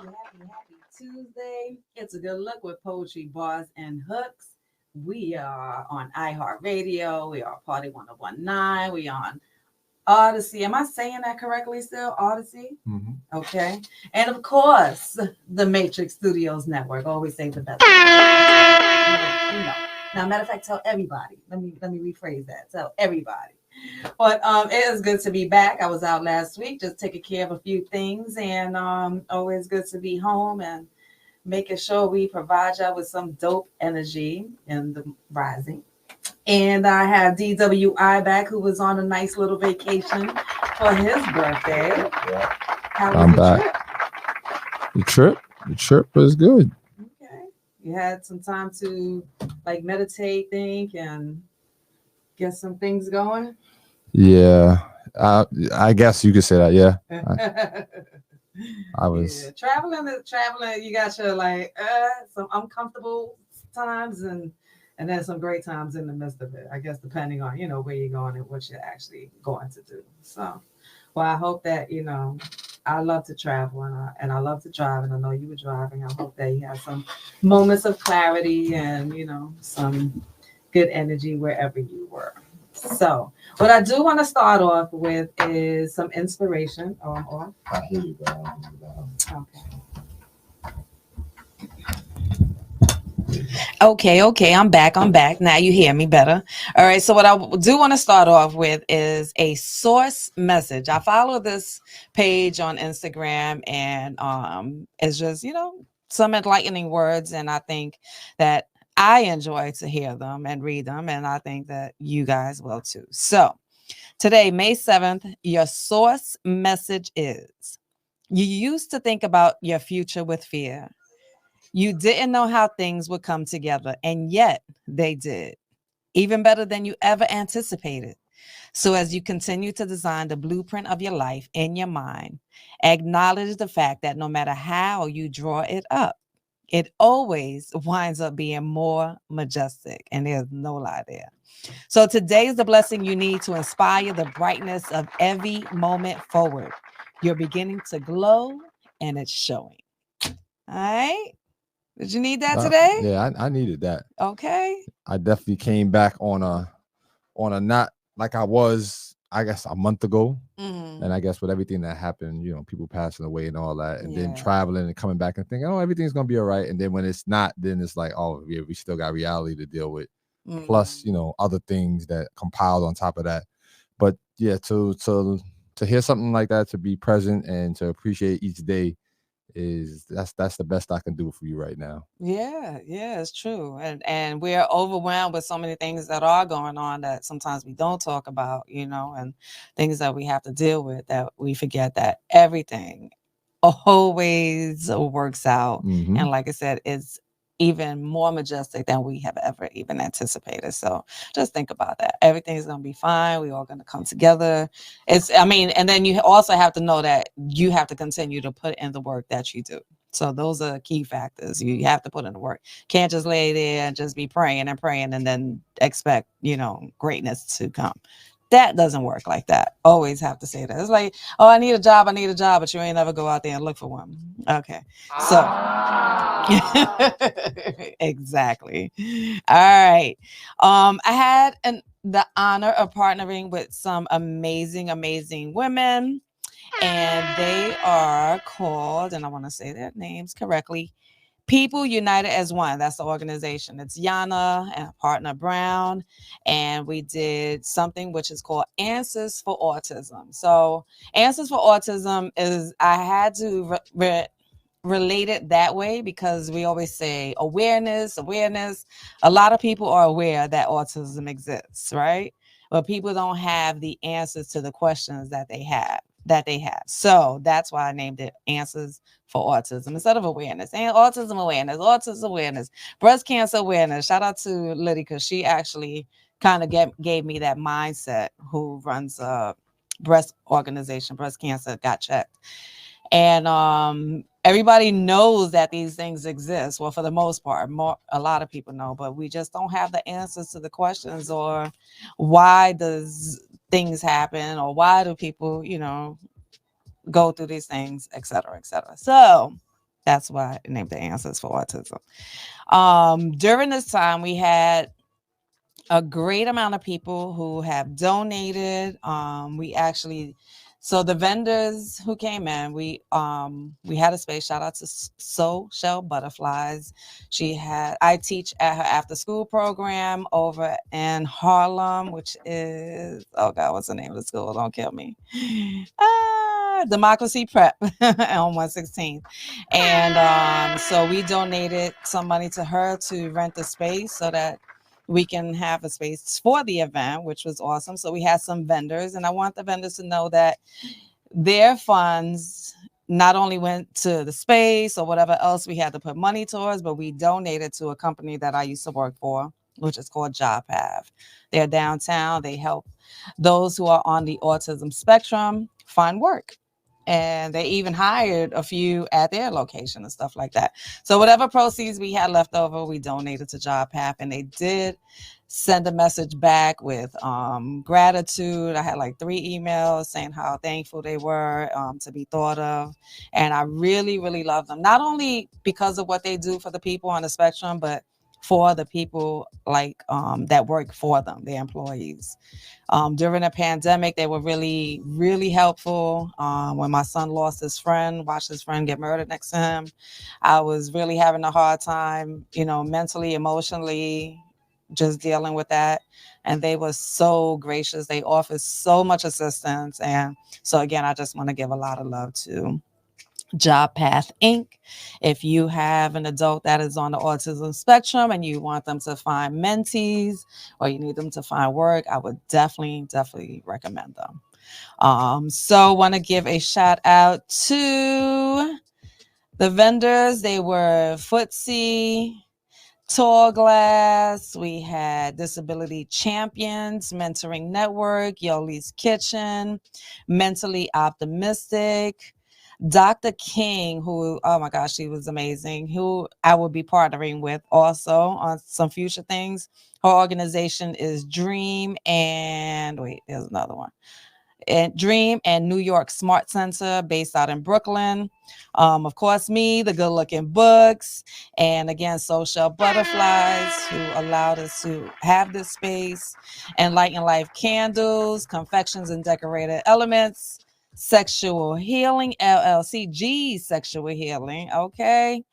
happy Tuesday. It's a good look with poetry, bars, and hooks. We are on iHeartRadio. We are Party 1019. We on Odyssey. Am I saying that correctly still? Odyssey? Mm-hmm. Okay. And of course, the Matrix Studios Network. Always say the best. Now, matter of fact, tell everybody. Let me rephrase that. Tell everybody. But it is good to be back. I was out last week just taking care of a few things, and always good to be home and making sure we provide y'all with some dope energy in the rising. And I have DWI back, who was on a nice little vacation for his birthday. Yeah. How was the back. Trip? The trip was good. Okay. You had some time to like meditate, think, and get some things going. Yeah, I guess you could say that. Yeah, I was traveling. You got your like some uncomfortable times and then some great times in the midst of it. I guess depending on where you're going and what you're actually going to do. So, well, I hope that I love to travel and I love to drive, and I know you were driving. I hope that you have some moments of clarity and some good energy wherever you were. So, what I do want to start off with is some inspiration. Oh, I'm off. Okay. I'm back. Now you hear me better. All right. So, what I do want to start off with is a source message. I follow this page on Instagram, and it's just some enlightening words, and I think that I enjoy to hear them and read them, and I think that you guys will too. So today, May 7th, your source message is: you used to think about your future with fear. You didn't know how things would come together, and yet they did, even better than you ever anticipated. So as you continue to design the blueprint of your life in your mind, acknowledge the fact that no matter how you draw it up, it always winds up being more majestic, and there's no lie there. So today is the blessing you need to inspire the brightness of every moment forward. You're beginning to glow, and it's showing. All right. Did you need that today? Yeah, I needed that. Okay. I definitely came back on a not like I was, I guess, a month ago. Mm-hmm. And I guess with everything that happened, people passing away and all that, and then traveling and coming back and thinking, oh, everything's gonna be all right. And then when it's not, then it's like, oh, yeah, we still got reality to deal with. Mm-hmm. Plus, other things that compiled on top of that. But yeah, to hear something like that, to be present and to appreciate each day, that's the best I can do for you right now. Yeah, it's true. And we're overwhelmed with so many things that are going on that sometimes we don't talk about, and things that we have to deal with, that we forget that everything always works out. Mm-hmm. And like I said, it's even more majestic than we have ever even anticipated. So just think about that. Everything's going to be fine. We're all going to come together. And then you also have to know that you have to continue to put in the work that you do. So those are key factors. You have to put in the work. Can't just lay there and just be praying and then expect, greatness to come. That doesn't work like that. Always have to say that. It's like, oh, I need a job, but you ain't never go out there and look for one. Okay. So exactly. All right. I had the honor of partnering with some amazing women, and they are called, and I want to say their names correctly, People United as One. That's the organization. It's Yana and partner Brown. And we did something which is called Answers for Autism. So Answers for Autism is, I had to relate it that way because we always say awareness. A lot of people are aware that autism exists, right? But people don't have the answers to the questions that they have. So that's why I named it Answers for Autism instead of awareness. And autism awareness, breast cancer awareness. Shout out to Liddy, because she actually kind of gave me that mindset, who runs a breast organization, Breast Cancer Got Checked. And everybody knows that these things exist. Well, for the most part, a lot of people know, but we just don't have the answers to the questions, or why does things happen, or why do people, go through these things, et cetera, et cetera. So That's why I named the Answers for Autism. During this time, we had a great amount of people who have donated. We actually, so the vendors who came in, we had a space. Shout out to Soul Shell Butterflies. I teach at her after school program over in Harlem, which is, oh God, what's the name of the school? Don't kill me. Democracy Prep on 116th. And so we donated some money to her to rent the space so that we can have a space for the event, which was awesome. So we had some vendors, and I want the vendors to know that their funds not only went to the space or whatever else we had to put money towards, but we donated to a company that I used to work for, which is called Job Path. They're downtown. They help those who are on the autism spectrum find work. And they even hired a few at their location and stuff like that. So whatever proceeds we had left over, we donated to Job Path, and they did send a message back with gratitude. I had like 3 emails saying how thankful they were to be thought of. And I really, really love them. Not only because of what they do for the people on the spectrum, but for the people like that work for them, their employees. During the pandemic, they were really, really helpful. When my son lost his friend, watched his friend get murdered next to him, I was really having a hard time, mentally, emotionally, just dealing with that. And they were so gracious. They offered so much assistance. And so, again, I just want to give a lot of love to Job Path Inc. If you have an adult that is on the autism spectrum and you want them to find mentees or you need them to find work, I would definitely recommend them. So want to give a shout out to the vendors. They were Footsie, Tall Glass. We had Disability Champions, Mentoring Network, Yoli's Kitchen, Mentally Optimistic, Dr. King, who, oh my gosh, she was amazing, who I will be partnering with also on some future things. Her organization is Dream and wait, there's another one. And Dream and New York Smart Center based out in Brooklyn. Of course, me, the Good Looking Books, and again, Social Butterflies, who allowed us to have this space, and Light and Life Candles, Confections and Decorated Elements, Sexual Healing LLC, G Sexual Healing, okay.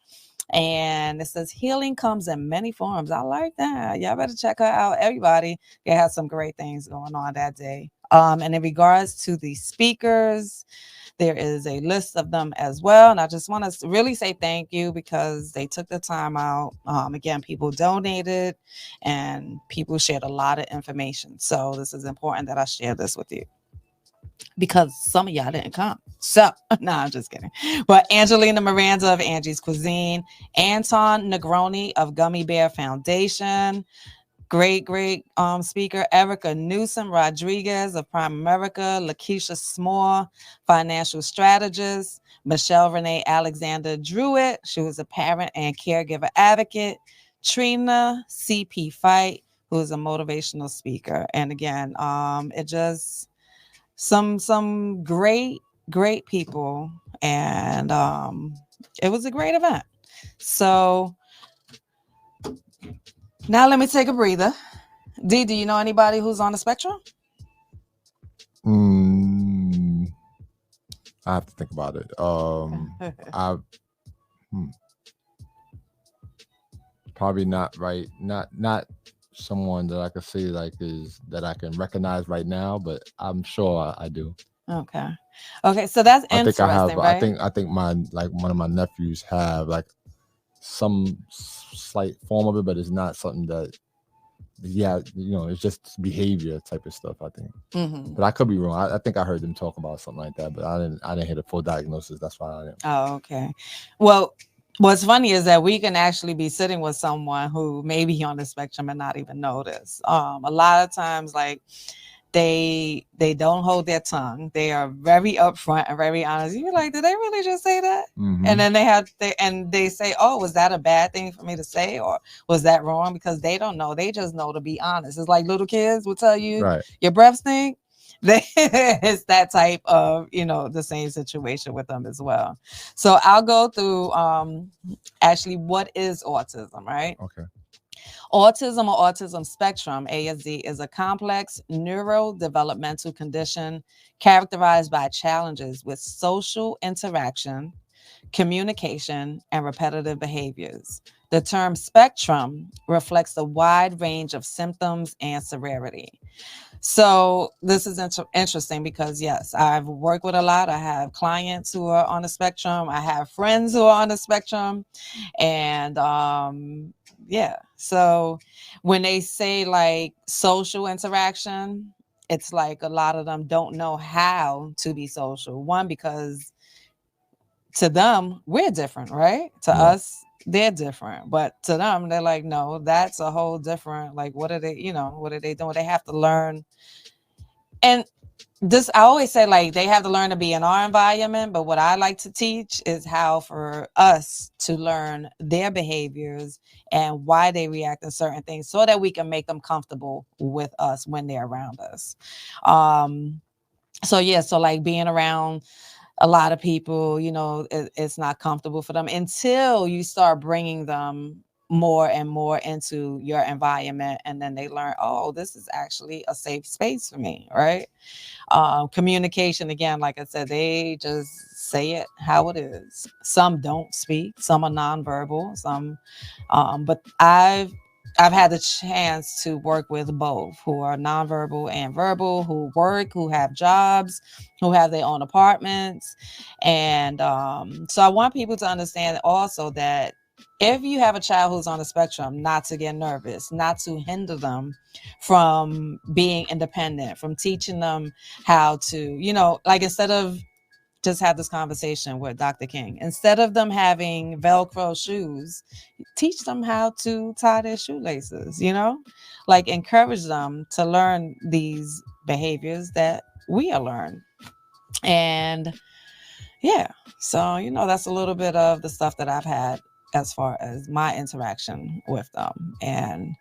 And it says healing comes in many forms. I like that. Y'all better check her out. Everybody, they have some great things going on that day. And in regards to the speakers, there is a list of them as well. And I just want to really say thank you because they took the time out. Again, people donated and people shared a lot of information. So this is important that I share this with you because some of y'all didn't come. So, no, I'm just kidding. But Angelina Miranda of Angie's Cuisine, Anton Negroni of Gummy Bear Foundation, great speaker, Erica Newsom Rodriguez of Prime America, Lakeisha Small, financial strategist, Michelle Renee Alexander Druitt, she was a parent and caregiver advocate, Trina CP Fight, who is a motivational speaker. And again, it just some great people, and it was a great event. So now let me take a breather. D, do you know anybody who's on the spectrum? I have to think about it. Probably not right. Not someone that I could say like is that I can recognize right now, but I'm sure I do. Okay. So that's I think interesting, I have. right? I think my like one of my nephews have like some slight form of it, but it's not something that. Yeah, it's just behavior type of stuff. I think, but I could be wrong. I think I heard them talk about something like that, but I didn't hear the full diagnosis. That's why I didn't. Oh, okay. Well, what's funny is that we can actually be sitting with someone who may be on the spectrum and not even notice. A lot of times, like they don't hold their tongue. They are very upfront and very honest. You're like, did they really just say that? And then they say, oh, was that a bad thing for me to say, or was that wrong? Because they don't know. They just know to be honest. It's like little kids will tell you your breath stink. It's that type of, the same situation with them as well. So I'll go through actually what is autism, right? Okay. Autism or autism spectrum, ASD, is a complex neurodevelopmental condition characterized by challenges with social interaction, communication, and repetitive behaviors. The term spectrum reflects a wide range of symptoms and severity. So this is interesting because yes, I've worked with a lot. I have clients who are on the spectrum. I have friends who are on the spectrum, and yeah. So when they say like social interaction, it's like a lot of them don't know how to be social. One, because to them we're different, right? To Right. us they're different, but to them they're like, no, that's a whole different, like, what are they, what are they doing? They have to learn. And this, I always say, like, they have to learn to be in our environment, but what I like to teach is how for us to learn their behaviors and why they react to certain things so that we can make them comfortable with us when they're around us. um so yeah, so like being around a lot of people, it's not comfortable for them until you start bringing them more and more into your environment, and then they learn, oh, this is actually a safe space for me, right? Communication, again, like I said, they just say it how it is. Some don't speak, some are nonverbal, some but I've had the chance to work with both, who are nonverbal and verbal, who work, who have jobs, who have their own apartments. And so I want people to understand also that if you have a child who's on the spectrum, not to get nervous, not to hinder them from being independent, from teaching them how to, like, instead of, just had this conversation with Dr. King, instead of them having Velcro shoes, teach them how to tie their shoelaces, like encourage them to learn these behaviors that we are learned. And yeah, so, that's a little bit of the stuff that I've had as far as my interaction with them. And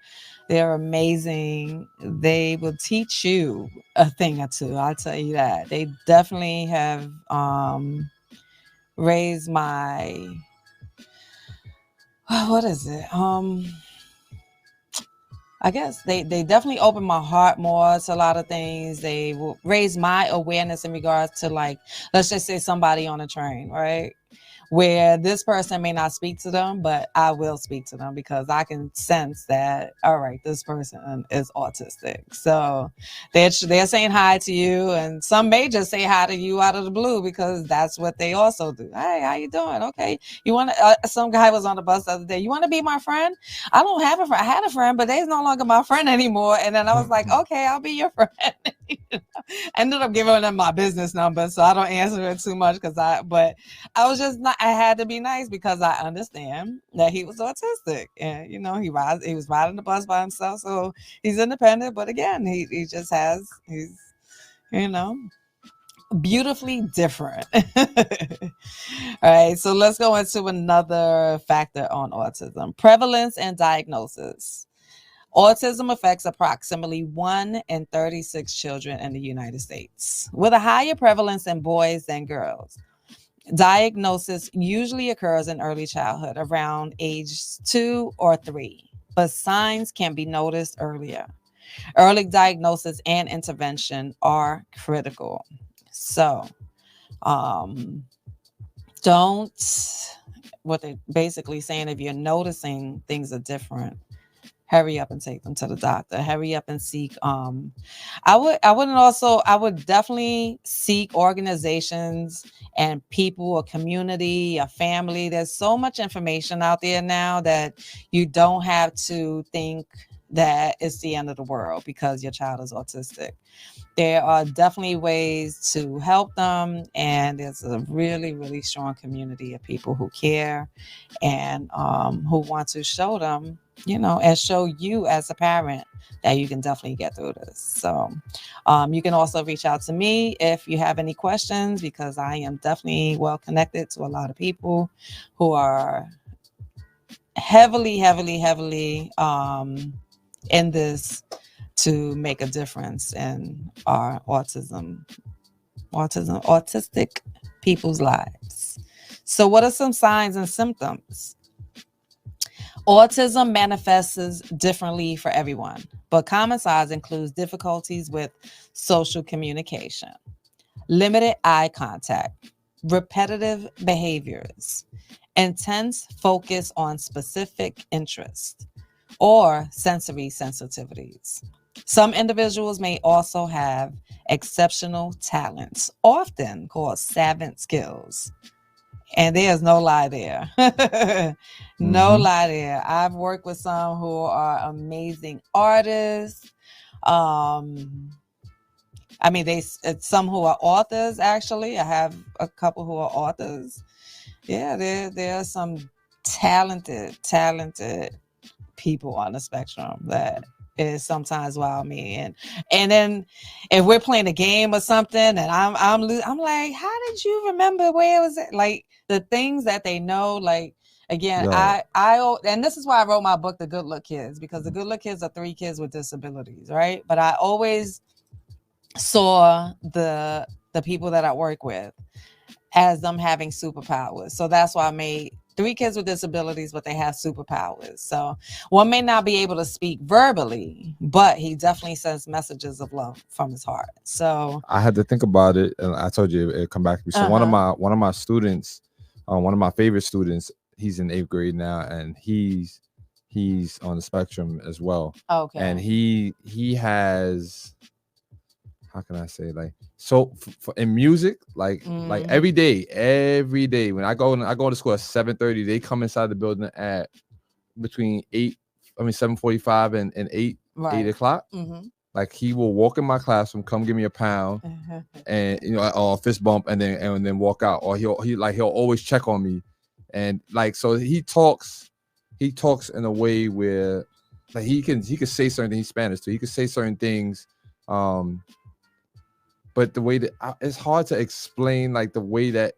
they're amazing. They will teach you a thing or two. I'll tell you that. They definitely have raised my, what is it? I guess they definitely opened my heart more to a lot of things. They will raise my awareness in regards to, like, let's just say somebody on a train, right? Where this person may not speak to them, but I will speak to them because I can sense that, all right, this person is autistic. So they're saying hi to you, and some may just say hi to you out of the blue because that's what they also do. Hey, how you doing? Okay, you want to? Some guy was on the bus the other day. You want to be my friend? I don't have a friend. I had a friend, but they's no longer my friend anymore. And then I was like, okay, I'll be your friend. Ended up giving them my business number, so I don't answer it too much but I was just not. I had to be nice because I understand that he was autistic, and he was riding the bus by himself, so he's independent. But again, he just he's you know beautifully different. All right, so let's go into another factor on autism: prevalence and diagnosis. Autism affects approximately 1 in 36 children in the United States, with a higher prevalence in boys than girls. Diagnosis usually occurs in early childhood, around age 2 or 3, but signs can be noticed earlier. Early diagnosis and intervention are critical. So, um, don't, what they're basically saying, if you're noticing things are different, hurry up and take them to the doctor. Hurry up and seek I would definitely seek organizations and people, a community, a family. There's so much information out there now that you don't have to think that it's the end of the world because your child is autistic. There are definitely ways to help them, and there's a really, really strong community of people who care and who want to show them, and show you as a parent that you can definitely get through this. So you can also reach out to me if you have any questions, because I am definitely well connected to a lot of people who are heavily, heavily, heavily in this to make a difference in our autistic people's lives. So, what are some signs and symptoms? Autism manifests differently for everyone, but common signs include difficulties with social communication, limited eye contact, repetitive behaviors, intense focus on specific interests, or sensory sensitivities. Some individuals may also have exceptional talents, often called savant skills. And there's no lie there. No lie there. I've worked with some who are amazing artists. I mean, it's some who are authors, actually. I have a couple who are authors. Yeah, there are some talented people on the spectrum that is sometimes wild me. And then if we're playing a game or something and I'm like, how did you remember where it was at? Like the things that they know, like again, I and this is why I wrote my book, The Good Look Kids, because the Good Look Kids are 3 kids with disabilities, right? But I always saw the people that I work with as them having superpowers. So that's why I made 3 kids with disabilities, but they have superpowers. So one may not be able to speak verbally, but he definitely sends messages of love from his heart. So I had to think about it, and I told you it'd come back to me. So one of my students, one of my favorite students, he's in 8th grade now, and he's on the spectrum as well. Okay. And he has, how can I say, like, so in music, like every day when I go to school at 7:30, they come inside the building at between 7:45 and 8 o'clock. Like he will walk in my classroom, come give me a pound, and or a fist bump, and then walk out. Or he'll always check on me, and like so he talks in a way where like he can say certain things. He's Spanish too. He can say certain things, but the way that it's hard to explain, like the way that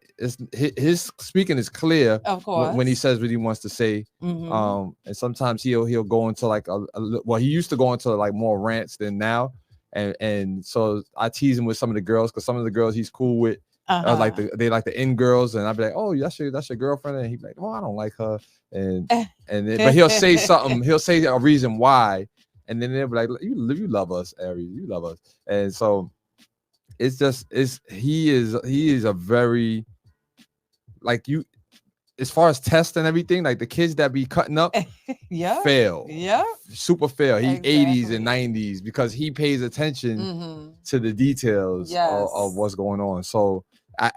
his speaking is clear, of course, when he says what he wants to say. And sometimes he'll go into like well, he used to go into like more rants than now, and so I tease him with some of the girls, because some of the girls he's cool with, like they like the in girls, and I'd be like, oh, that's your girlfriend, and he'd be like, oh, I don't like her, but he'll say something, he'll say a reason why, and then they'll be like, you love us, Aries, you love us. And so he is a very, like, you, as far as tests and everything, like the kids that be cutting up fail, super fail. He's 80s and 90s because he pays attention to the details of what's going on. So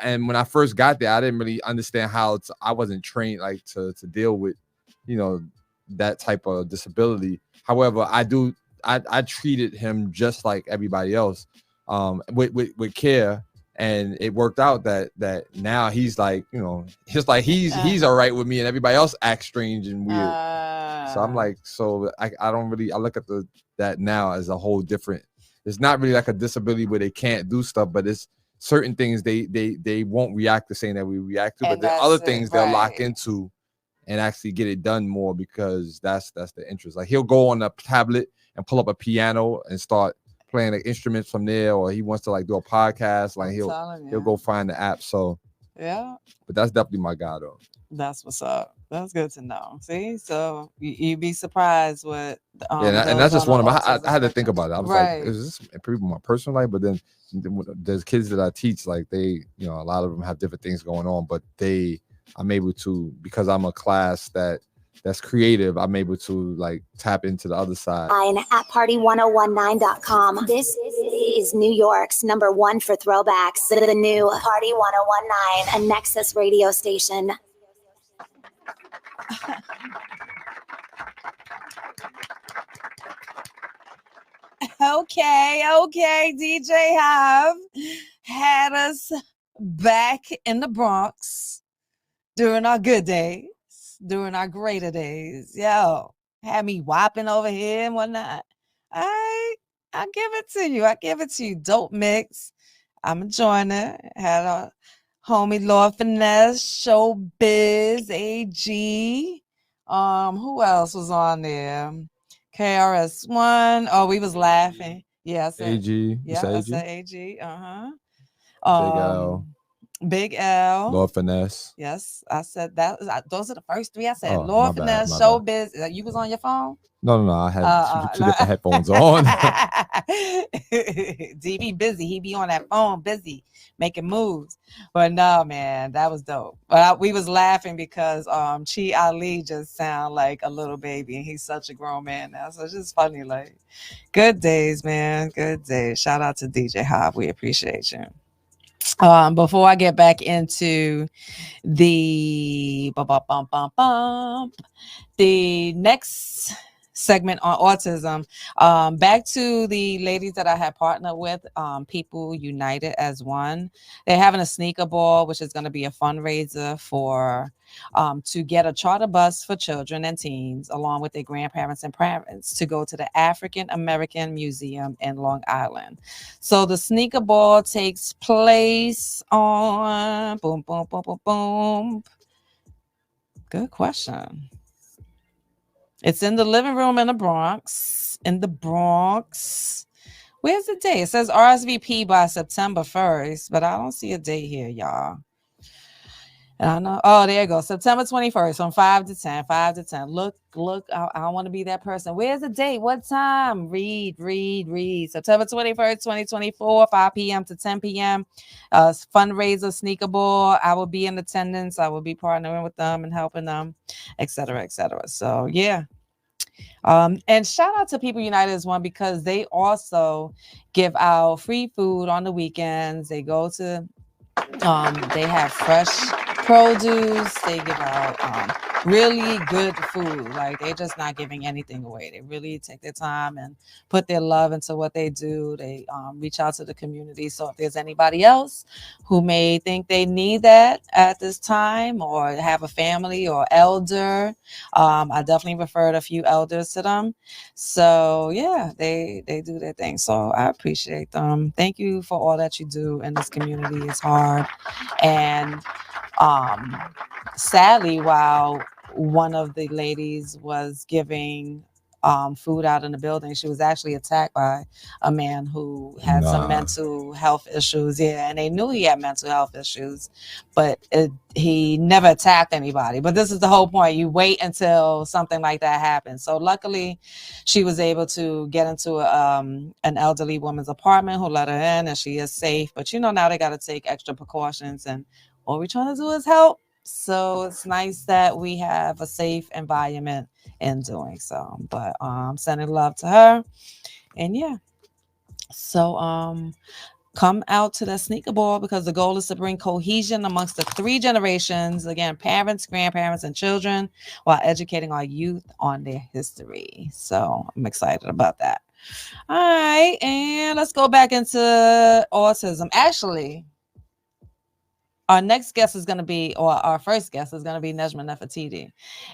and when I first got there, I didn't really understand how I wasn't trained like to deal with that type of disability. However, I treated him just like everybody else, with care, and it worked out that now he's like, just like he's all right with me, and everybody else acts strange and weird. So I'm like, I don't really, I look at that now as a whole different. It's not really like a disability where they can't do stuff, but it's certain things they won't react the same that we react to, but the other things they'll lock into and actually get it done more, because that's the interest. Like he'll go on a tablet and pull up a piano and start playing the instruments from there, or he wants to like do a podcast, like he'll go find the app. So yeah, but that's definitely my guy though. That's what's up. That's good to know. See, so you'd be surprised what and that's just one of my, I had to think about it. I was like, is this improving my personal life? But then there's kids that I teach, like they, a lot of them have different things going on, but I'm able to, because I'm a class that's creative, I'm able to like tap into the other side. At party1019.com. This is New York's #1 for throwbacks. The new Party 1019, a Nexus radio station. Okay, DJ Hive had us back in the Bronx during our good days, during our greater days. Yo, had me whopping over here and whatnot. I give it to you. Dope mix. I'm a joiner. Had a homie Lord Finesse, Showbiz, AG. Who else was on there? KRS-One. Oh, we was laughing. Yeah, I said. AG. You Yeah, said I AG? said AG. Big L. Big L. Lord Finesse. Yes, I said that. Those are the first three. I said Oh, my Lord bad. Finesse, My bad. Showbiz. You was on your phone? No. I had two No. different headphones on. DB busy. He be on that phone busy making moves. But no, man, that was dope. But we was laughing because Chi Ali just sound like a little baby, and he's such a grown man now. So it's just funny. Like, good days, man. Good days. Shout out to DJ Hobb. We appreciate you. Before I get back into the the next segment on autism, back to the ladies that I had partnered with, People United as One. They're having a sneaker ball, which is going to be a fundraiser for to get a charter bus for children and teens, along with their grandparents and parents, to go to the African American Museum in Long Island. So the sneaker ball takes place on boom, boom, boom, boom, boom. Good question. It's in the living room in the Bronx. Where's the date? It says RSVP by September 1st, but I don't see a date here, y'all. And I know. Oh, there you go. September 21st from 5 to 10. 5 to 10. Look. I want to be that person. Where's the date? What time? Read. September 21st, 2024, 5 p.m. to 10 p.m. Fundraiser sneaker ball. I will be in attendance. I will be partnering with them and helping them, et cetera, et cetera. So, yeah. And shout out to People United as One, because they also give out free food on the weekends. They go to they have fresh produce. They give out really good food. Like, they're just not giving anything away. They really take their time and put their love into what they do. They reach out to the community. So if there's anybody else who may think they need that at this time, or have a family or elder, I definitely referred a few elders to them. So yeah, they do their thing. So I appreciate them. Thank you for all that you do in this community. It's hard. And sadly, while one of the ladies was giving food out in the building, she was actually attacked by a man who had some mental health issues. Yeah, and they knew he had mental health issues, but he never attacked anybody. But this is the whole point. You wait until something like that happens. So luckily, she was able to get into an elderly woman's apartment who let her in, and she is safe. But now they got to take extra precautions, and all we're trying to do is help. So it's nice that we have a safe environment in doing so. But sending love to her. And yeah. So come out to the sneaker ball, because the goal is to bring cohesion amongst the three generations. Again, parents, grandparents, and children, while educating our youth on their history. So I'm excited about that. All right. And let's go back into autism. Actually, our next guest is going to be, or our first guest is going to be Nejma Nefertiti.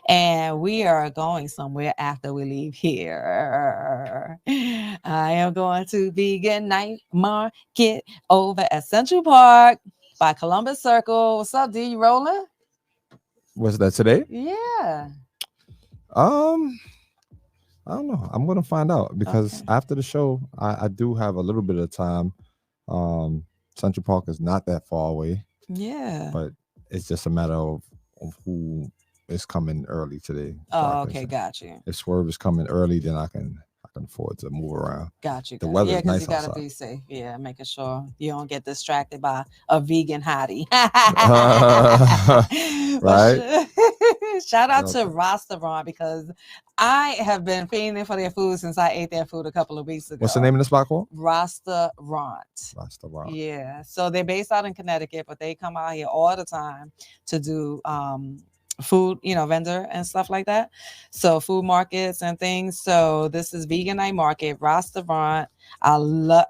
And we are going somewhere after we leave here. I am going to Vegan Night Market over at Central Park by Columbus Circle. What's up, D? You rolling? Was that today? Yeah. I don't know. I'm going to find out, because after the show, I do have a little bit of time. Central Park is not that far away. Yeah. But it's just a matter of who is coming early today. So okay, got you. If Swerve is coming early, then I can afford to move around. Got you. The weather is nice you gotta outside. Be safe. Yeah, making sure you don't get distracted by a vegan hottie. Right. Shout out to Restaurant, because I have been fiending for their food since I ate their food a couple of weeks ago. What's the name of the spot called? Restaurant. Yeah. So they're based out in Connecticut, but they come out here all the time to do food, vendor and stuff like that. So food markets and things. So this is Vegan Night Market Restaurant. Oh my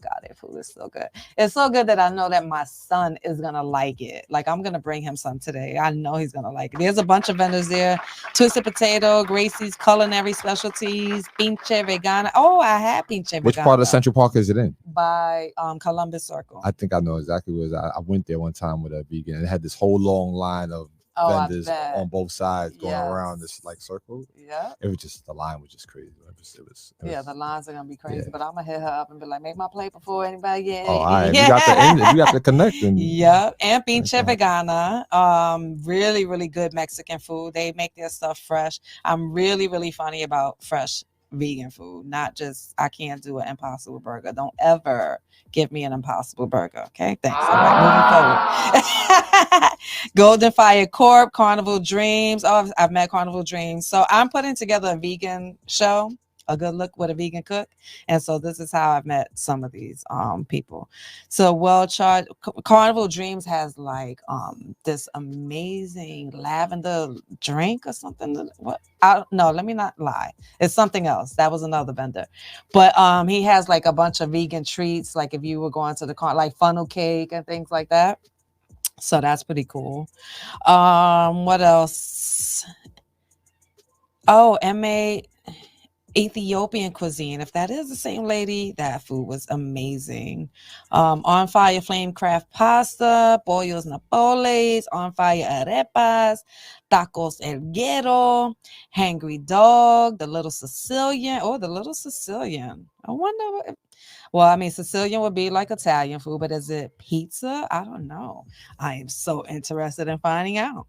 God, their food is so good. It's so good that I know that my son is gonna like it. Like, I'm gonna bring him some today. I know he's gonna like it. There's a bunch of vendors there: Twisted Potato, Gracie's Culinary Specialties, Pinche Vegana. Oh, I had Pinche Vegana. Which part of Central Park is it in? By Columbus Circle. I think I know exactly where it is. I went there one time with a vegan, and it had this whole long line of Oh, I vendors bet. on both sides going around Yes. this like circle. Yeah. It was just the line was just crazy. Yeah, the lines are gonna be crazy, yeah. but I'm gonna hit her up and be like, make my plate before anybody get. Oh, all right. If you got the connect, then Yep, and pinche okay. vegana. Really, really good Mexican food. They make their stuff fresh. I'm really, really funny about fresh vegan food, not just I can't do an impossible burger. Don't ever give me an impossible burger. Okay, thanks. All right, moving forward. Golden Fire Corp, Carnival Dreams. Oh, I've met Carnival Dreams. So I'm putting together a vegan show, a good look with a vegan cook. And so this is how I've met some of these people. So well charged Carnival Dreams has like this amazing lavender drink or something. What no, let me not lie. It's something else. That was another vendor. But he has like a bunch of vegan treats, like if you were going to the like funnel cake and things like that. So that's pretty cool. What else? Oh, MA Ethiopian cuisine. If that is the same lady, that food was amazing. On fire flame craft pasta, pollos napoles, on fire arepas, tacos el guero, hangry dog, the little Sicilian. Oh, the little Sicilian. I wonder. Well, I mean, Sicilian would be like Italian food, but is it pizza? I don't know. I am so interested in finding out.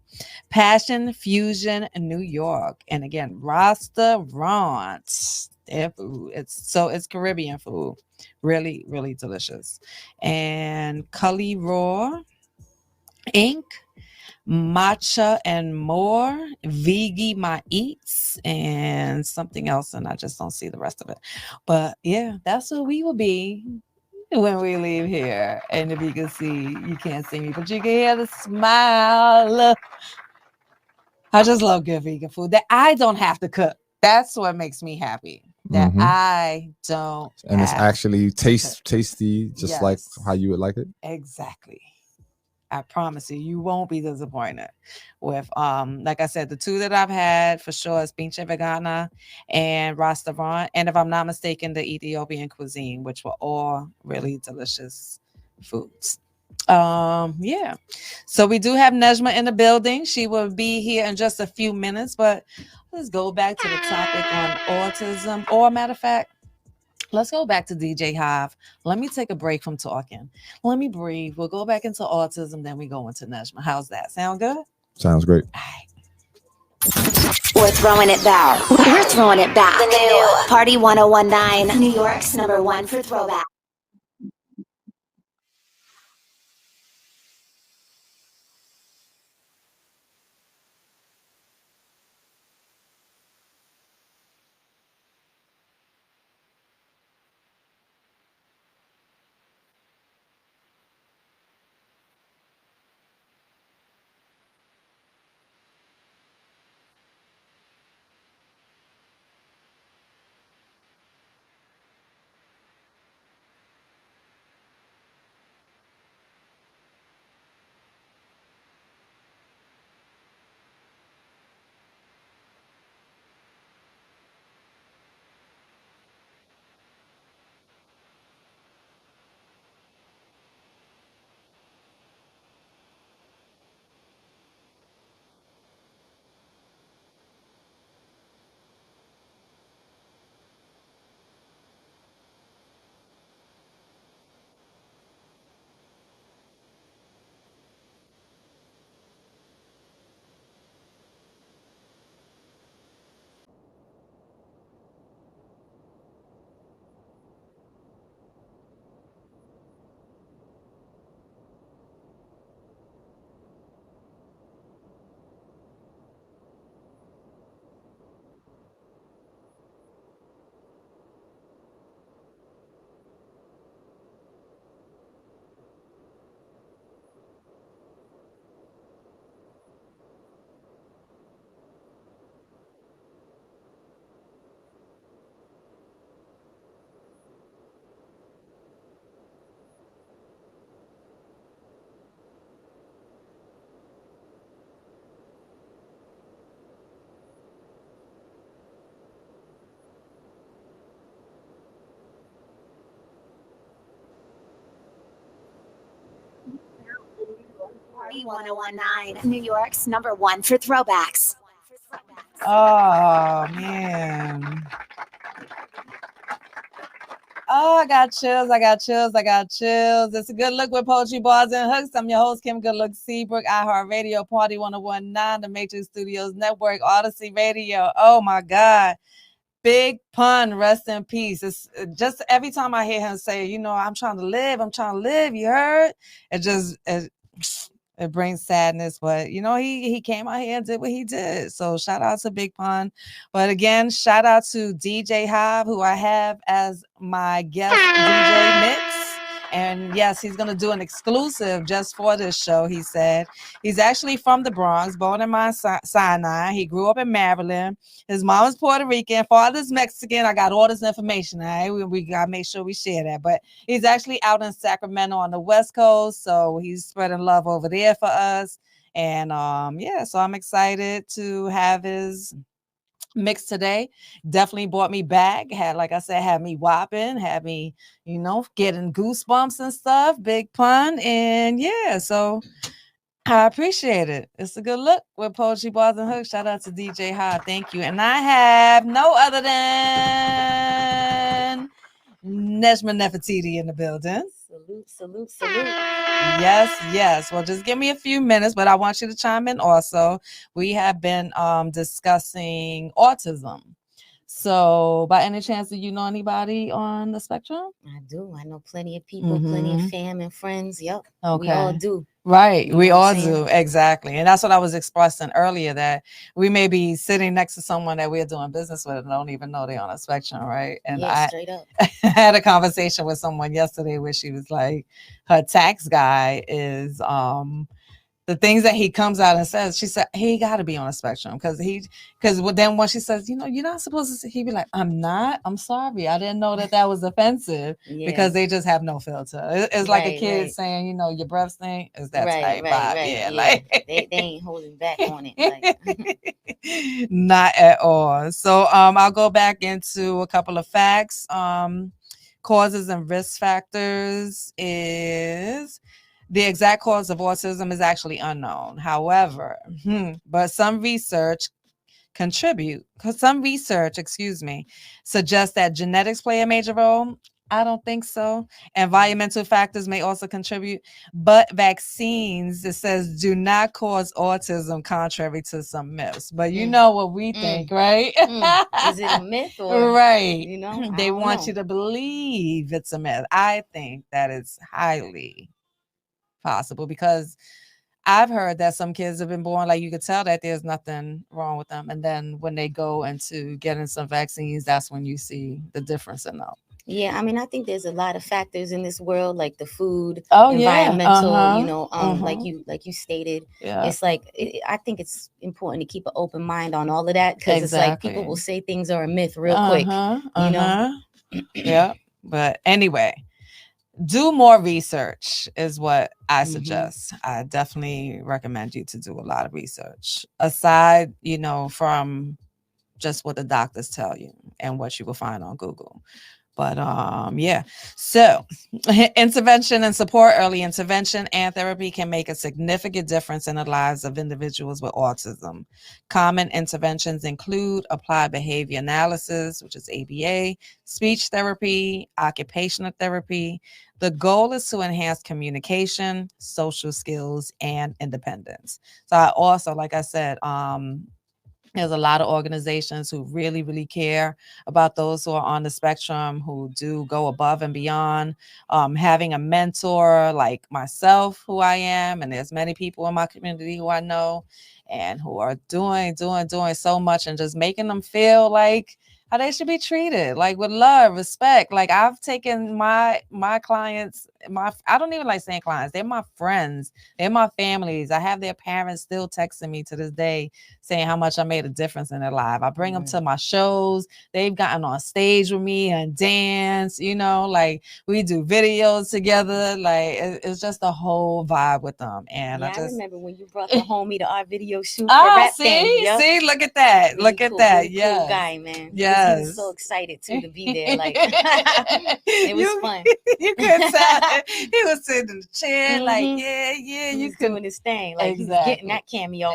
Passion Fusion in New York. And again, restaurants. Their food. It's Caribbean food. Really, really delicious. And Cully Raw Inc. Matcha and more, Vigi My Eats, and something else, and I just don't see the rest of it. But yeah, that's what we will be when we leave here. And if you can see, you can't see me, but you can hear the smile. I just love good vegan food that I don't have to cook. That's what makes me happy. That I don't and it's actually tasty, just like Yes. how you would like it. Exactly. I promise you, you won't be disappointed with like I said, the two that I've had for sure is Pinche Vegana and Restaurant. And if I'm not mistaken, the Ethiopian cuisine, which were all really delicious foods. Yeah. So we do have Nejma in the building. She will be here in just a few minutes, but let's go back to the topic on autism. Or matter of fact, let's go back to DJ Hive. Let me take a break from talking. Let me breathe. We'll go back into autism, then we go into Nejma. How's that? Sound good? Sounds great. All right. We're throwing it back. We're throwing it back. The new Party 1019, New York's number one for throwback. Party 1019, New York's #1 for throwbacks. Oh man. Oh, I got chills. I got chills. I got chills. It's a Good Look with Poetry Bars and Hooks. I'm your host, Kim Good Look Seabrook, iHeartRadio, Party 1019, the Matrix Studios Network, Odyssey Radio. Oh my God. Big Pun, rest in peace. It's just every time I hear him say, you know, I'm trying to live, you heard? It brings sadness, but you know, he came out here and did what he did. So shout out to Big Pun. But again, shout out to DJ Hive, who I have as my guest DJ mix. And yes, he's going to do an exclusive just for this show, he said. He's actually from the Bronx, born in Mount Sinai. He grew up in Maryland. His mom is Puerto Rican, father's Mexican. I got all this information, all right? We got to make sure we share that. But he's actually out in Sacramento on the West Coast, so he's spreading love over there for us. And yeah, so I'm excited to have his mix today. Definitely brought me back. Like I said, had me whopping, had me, you know, getting goosebumps and stuff. Big Pun. And yeah, so I appreciate it. It's a Good Look with Poetry Bars and Hooks. Shout out to DJ Ha. Thank you. And I have no other than Nejma Nefertiti in the building. Salute. Yes. Well, just give me a few minutes, but I want you to chime in also. We have been discussing autism. So, by any chance, do you know anybody on the spectrum? I do. I know plenty of people, plenty of fam and friends. Yep. Okay. We all do. Right. You know we all do. Exactly. And that's what I was expressing earlier, that we may be sitting next to someone that we're doing business with and don't even know they're on a spectrum. Right. And straight up. I had a conversation with someone yesterday where she was like, her tax guy is the things that he comes out and says, she said, he got to be on a spectrum because then when she says, you know, you're not supposed to, he'd be like, I'm sorry. I didn't know that was offensive because they just have no filter. It's like a kid saying, you know, your breath stink. Is that type vibe? Yeah. Like they ain't holding back on it. Like. Not at all. So I'll go back into a couple of facts. Causes and risk factors is the exact cause of autism is actually unknown. However, but some research suggests that genetics play a major role. I don't think so. Environmental factors may also contribute, but vaccines, it says, do not cause autism, contrary to some myths. But you know what we think, right? Is it a myth or right? You know, they want you to believe it's a myth. I think that is highly possible because I've heard that some kids have been born, like you could tell that there's nothing wrong with them. And then when they go into getting some vaccines, that's when you see the difference in them. Yeah, I mean, I think there's a lot of factors in this world, like the food, environmental, you know, like you stated. It's like, I think it's important to keep an open mind on all of that because it's like people will say things are a myth real quick, you know? Yeah. But anyway, do more research is what I suggest. I definitely recommend you to do a lot of research aside, you know, from just what the doctors tell you and what you will find on Google. But yeah, so intervention and support, early intervention and therapy can make a significant difference in the lives of individuals with autism. Common interventions include applied behavior analysis, which is ABA, speech therapy, occupational therapy. The goal is to enhance communication, social skills, and independence. So I also, like I said, there's a lot of organizations who really, really care about those who are on the spectrum, who do go above and beyond. Having a mentor like myself, who I am, and there's many people in my community who I know and who are doing so much and just making them feel like how they should be treated, like with love, respect. Like I've taken my clients, I don't even like saying clients, they're my friends, they're my families. I have their parents still texting me to this day saying how much I made a difference in their life. I bring them to my shows. They've gotten on stage with me and dance, you know, like we do videos together. Like it's just a whole vibe with them. And I remember when you brought the homie to our video shoot. See, look at that. Look at that. Cool guy, man. Yes. Yes. He was so excited too to be there. Like it was fun. You could tell he was sitting in the chair, like, yeah. He was doing his thing. Like he was getting that cameo.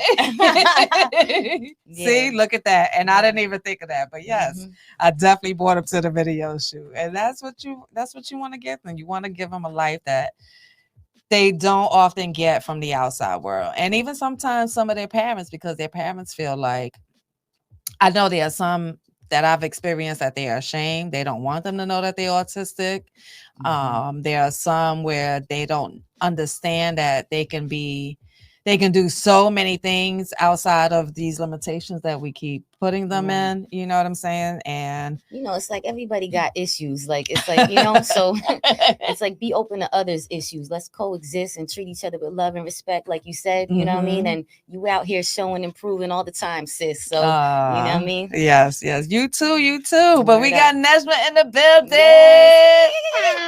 See, look at that. And I didn't even think of that. But yes, I definitely brought him to the video shoot. And that's what you want to give them. You want to give them a life that they don't often get from the outside world. And even sometimes some of their parents, because their parents feel like, I know there are some that I've experienced that they are ashamed. They don't want them to know that they're autistic. There are some where they don't understand that they can do so many things outside of these limitations that we keep putting them in. You know what I'm saying? And it's like everybody got issues. Like it's like, so it's like be open to others' issues. Let's coexist and treat each other with love and respect, like you said, you know what I mean? And you out here showing and proving all the time, sis. So you know what I mean? Yes. You too. But we got Nejma in the building.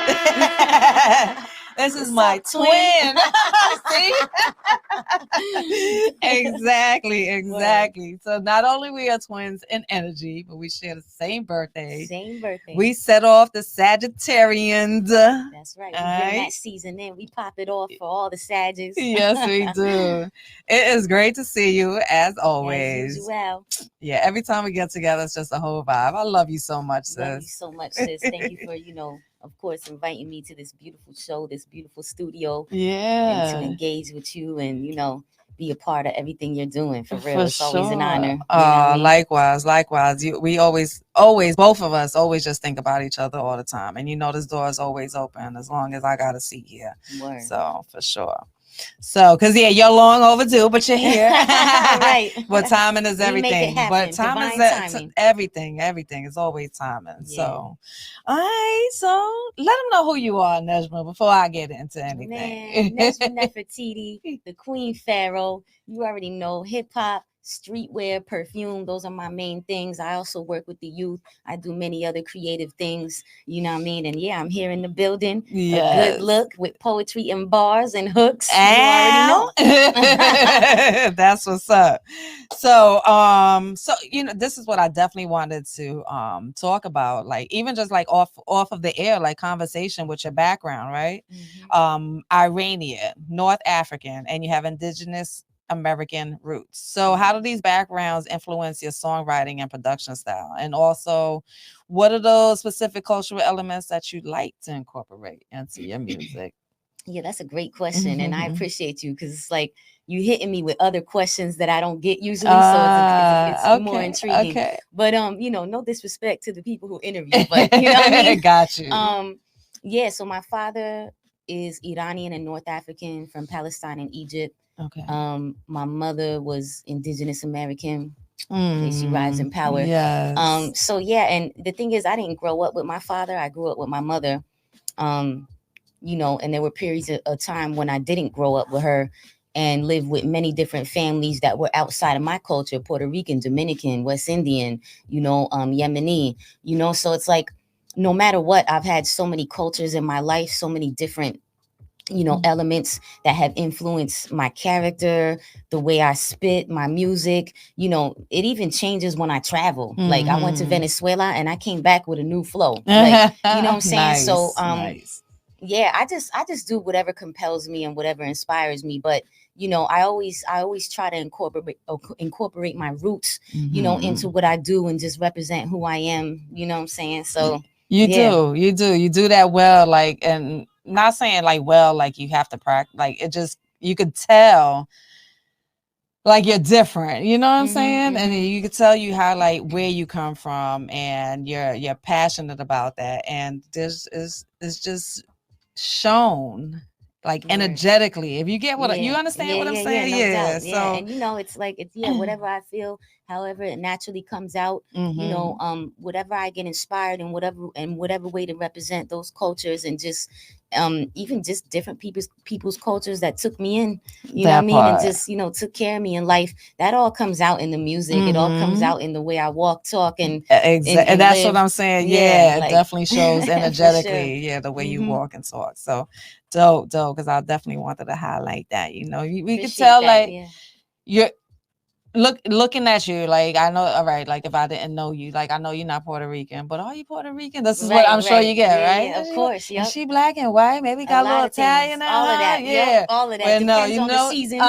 Yes. This is my twin. See? Exactly. So not only we are twins in energy, but we share the same birthday. We set off the Sagittarians. That's right. We bring that season in. We pop it off for all the Sagittarians. Yes, we do. It is great to see you as always. As usual. Yeah, every time we get together, it's just a whole vibe. I love you so much, sis. Love you so much, sis. Thank you for, of course, inviting me to this beautiful show, this beautiful studio. Yeah. And to engage with you and, be a part of everything you're doing. For real. It's always an honor. Likewise. We always, both of us always just think about each other all the time. And this door is always open as long as I got a seat here. Word. So for sure. So, because you're long overdue, but you're here. Right. But timing is everything. But timing is everything. Everything is always timing. Yeah. So, all right. So, let them know who you are, Nejma, before I get into anything. Nejma Nefertiti, the Queen Pharaoh. You already know hip hop, streetwear, perfume. Those are my main things. I also work with the youth. I do many other creative things. You know what I mean? And I'm here in the building. Yes. A good look with poetry and bars and hooks. You already know. That's what's up. So, this is what I definitely wanted to talk about. Like even just like off of the air, like conversation with your background, right? Iranian, North African, and you have indigenous American roots. So how do these backgrounds influence your songwriting and production style? And also, what are those specific cultural elements that you like to incorporate into your music? Yeah, that's a great question. And I appreciate you because it's like you hitting me with other questions that I don't get usually. So it's more intriguing. Okay. But, no disrespect to the people who interview, but you know what I mean? Got you. Yeah, so my father is Iranian and North African from Palestine and Egypt. Okay. My mother was indigenous American. She rides in power. Yes. So yeah, and the thing is, I didn't grow up with my father. I grew up with my mother. And there were periods of time when I didn't grow up with her and lived with many different families that were outside of my culture: Puerto Rican, Dominican, West Indian, Yemeni. So it's like no matter what, I've had so many cultures in my life, so many different elements that have influenced my character, the way I spit, my music. It even changes when I travel. Like I went to Venezuela and I came back with a new flow. Like, you know what I'm saying? Nice, so nice. Yeah, I just do whatever compels me and whatever inspires me. But I always try to incorporate my roots, into what I do and just represent who I am. You know what I'm saying? So you do that well. Like, and not saying like you have to practice. Like it just, you could tell like you're different. You know what I'm saying? And you could tell you highlight where you come from, and you're passionate about that. And this is just shown like energetically, if you get what you understand what I'm saying. No doubt. So and it's like it's whatever I feel, however it naturally comes out. Whatever I get inspired in, whatever way to represent those cultures, and just even just different people's cultures that took me in, you know what I mean, and just took care of me in life. That all comes out in the music. It all comes out in the way I walk, talk, and and that's live. What I'm saying. Yeah, like, it definitely shows energetically. Sure. The way you walk and talk. So dope, because I definitely wanted to highlight that. We could tell that, like you're looking at you, like I know, all right, like if I didn't know you, like I know you're not Puerto Rican, but are you Puerto Rican? This is what I'm sure you get, right? Yeah, of course. Is she black and white? Maybe got a little Italian in all her. Of that. Yeah, yep, all of that. Well, depends on the season. You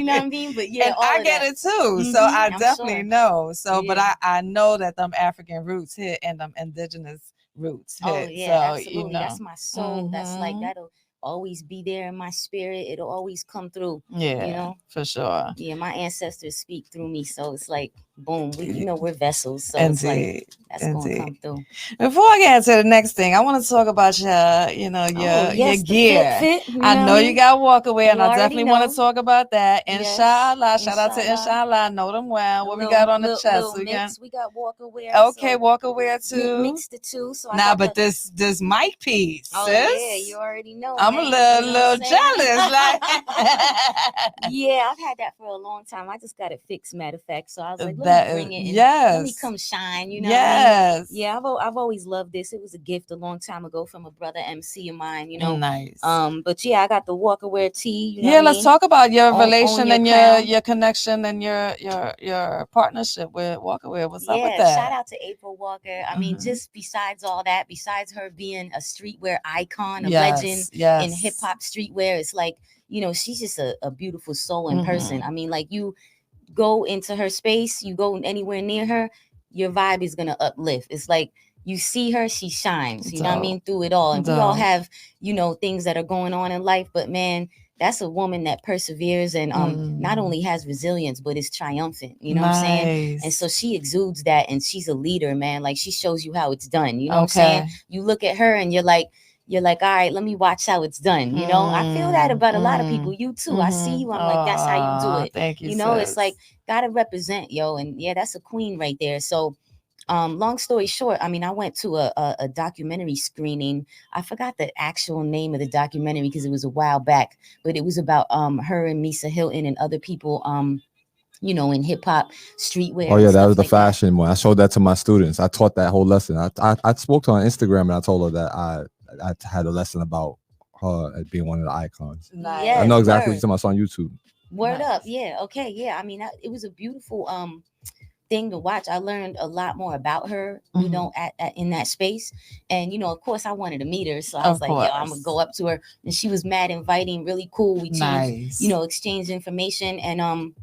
know what I mean? But yeah, and all I of get that. It too. So I definitely know. So, but I know that them African roots hit and them indigenous roots hit. Oh yeah, so, absolutely. That's my soul. That's like that'll always be there in my spirit. It'll always come through. Yeah, you know, for sure. Yeah, my ancestors speak through me, so it's like boom. We're vessels, so Indeed. It's like that's gonna come through. Before I get into the next thing, I want to talk about your gear. Fit, I know you got Walkaway, and I definitely want to talk about that. Inshallah, shout out to Inshallah. I know them well. What we got on the chest? We got Walkaway. Okay, Walkaway too. Mix the two. So this mic piece. Oh sis. Yeah, you already know. I'm a little jealous. Like, yeah, I've had that for a long time. I just got it fixed. Matter of fact, so I was like, let me bring it. Let me come shine. You know. Yes. What I mean? Yeah, I've always loved this. It was a gift a long time ago from a brother MC of mine. You know. Nice. But yeah, I got the Walkaway tee. You know yeah, let's talk about your relation and your connection and your partnership with Walkaway. What's up with that? Shout out to April Walker. I mean, just besides all that, besides her being a streetwear icon, a legend in hip hop streetwear, it's like, she's just a beautiful soul in person. I mean, like, you go into her space, you go anywhere near her, your vibe is gonna uplift. It's like you see her, she shines. You know what I mean? Through it all. And we all have, things that are going on in life, but man, that's a woman that perseveres and not only has resilience, but is triumphant. You know what I'm saying? And so she exudes that, and she's a leader, man. Like, she shows you how it's done. You know what I'm saying? You look at her and you're like, all right, let me watch how it's done. You know, I feel that about a lot of people. You too. I see you. I'm like, that's how you do it. Thank you. It's like, gotta represent, yo. And yeah, that's a queen right there. So long story short, I mean, I went to a documentary screening. I forgot the actual name of the documentary because it was a while back, but it was about her and Misa Hilton and other people in hip hop, streetwear. Oh yeah, that was the fashion one. I showed that to my students. I taught that whole lesson. I spoke to her on Instagram and I told her that I had a lesson about her as being one of the icons. Nice. I know exactly what you're talking about. It's on YouTube. Word up, yeah, okay, yeah. I mean, it was a beautiful thing to watch. I learned a lot more about her, at in that space. And of course, I wanted to meet her, so I was like, yo, I'm gonna go up to her. And she was mad inviting, really cool. We changed, exchanged information, and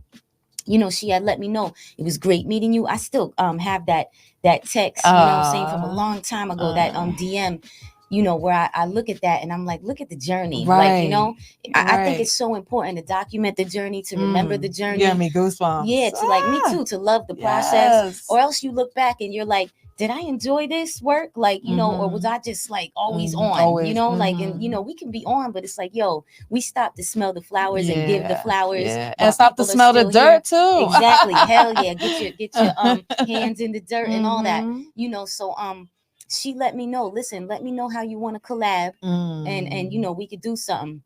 she had let me know it was great meeting you. I still have that text, you know what I'm saying, from a long time ago, that DM, where I look at that and I'm like, look at the journey. Right. Like, I think it's so important to document the journey, to remember the journey. Yeah, me goosebumps. Yeah, to like me too, to love the process. Or else you look back and you're like, did I enjoy this work? Like, or was I just like always on? Like, and we can be on, but it's like, yo, we stop to smell the flowers and give the flowers. And stop to smell the dirt too. Exactly. Hell yeah. Get your hands in the dirt and all that. So she let me know, listen, let me know how you want to collab, and we could do something.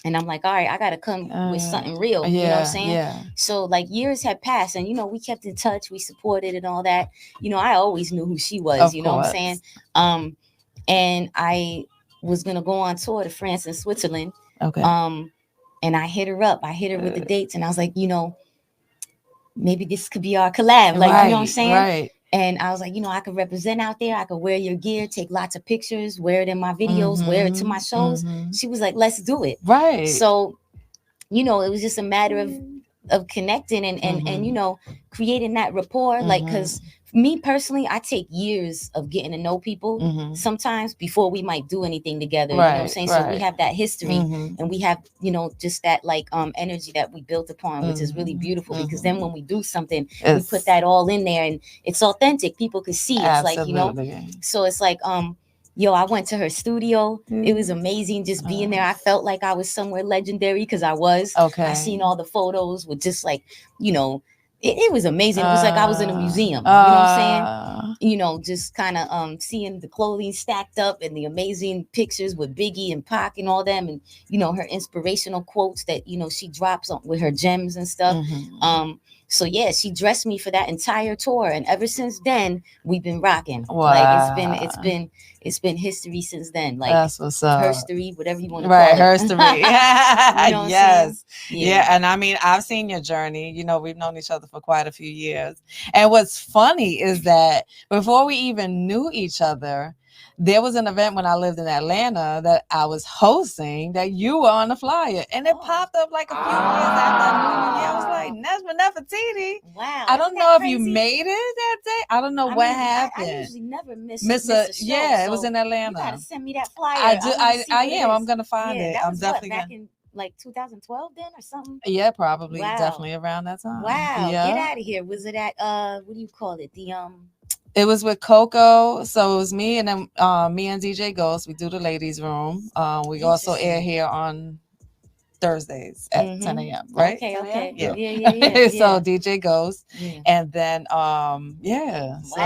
And I'm like, all right, I gotta come with something real. You know what I'm saying? Yeah. So like years had passed, and we kept in touch, we supported and all that. I always knew who she was, you know what I'm saying? And I was gonna go on tour to France and Switzerland. Okay. And I hit her up. I hit her with the dates, and I was like, maybe this could be our collab. Like, you know what I'm saying? Right. And I was like, I could represent out there. I could wear your gear, take lots of pictures, wear it in my videos, wear it to my shows. She was like, let's do it. Right. So, it was just a matter of connecting and creating that rapport. Like, because me personally, I take years of getting to know people sometimes before we might do anything together. You know what I'm saying? So we have that history and we have, just that like energy that we built upon, which is really beautiful, because then when we do something, we put that all in there and it's authentic. People can see. It's absolutely. Like, so it's like, yo, I went to her studio. It was amazing just being there. I felt like I was somewhere legendary because I was. Okay. I seen all the photos with just like, it was amazing. It was like I was in a museum. You know what I'm saying? Just kind of seeing the clothing stacked up and the amazing pictures with Biggie and Pac and all them, and her inspirational quotes that she drops on with her gems and stuff. So yeah, she dressed me for that entire tour, and ever since then we've been rocking. Wow. Like it's been history since then. Like that's what's up. Herstory, whatever you want to call it. Herstory. You know what yes. Yeah. And I mean, I've seen your journey. You know, we've known each other for quite a few years. And what's funny is that before we even knew each other, there was an event when I lived in Atlanta that I was hosting that you were on the flyer, and it popped up like a few years after I knew you. Yeah, I was like, Nejma Nefertiti. Wow. I don't know if you made it that day. I don't know what happened. I usually never miss a show. Yeah, so it was in Atlanta. You gotta send me that flyer. I do. I am. I'm gonna find it. I'm definitely back in like 2012 then or something. Yeah, probably. Wow. Definitely around that time. Wow. Yeah. Get out of here. Was it at what do you call it? It was with Coco, so it was me and then me and DJ Ghost. We do the ladies' room. We also air here on Thursdays at 10 a.m. Right? Okay. Yeah. So DJ Ghost, and then wow, so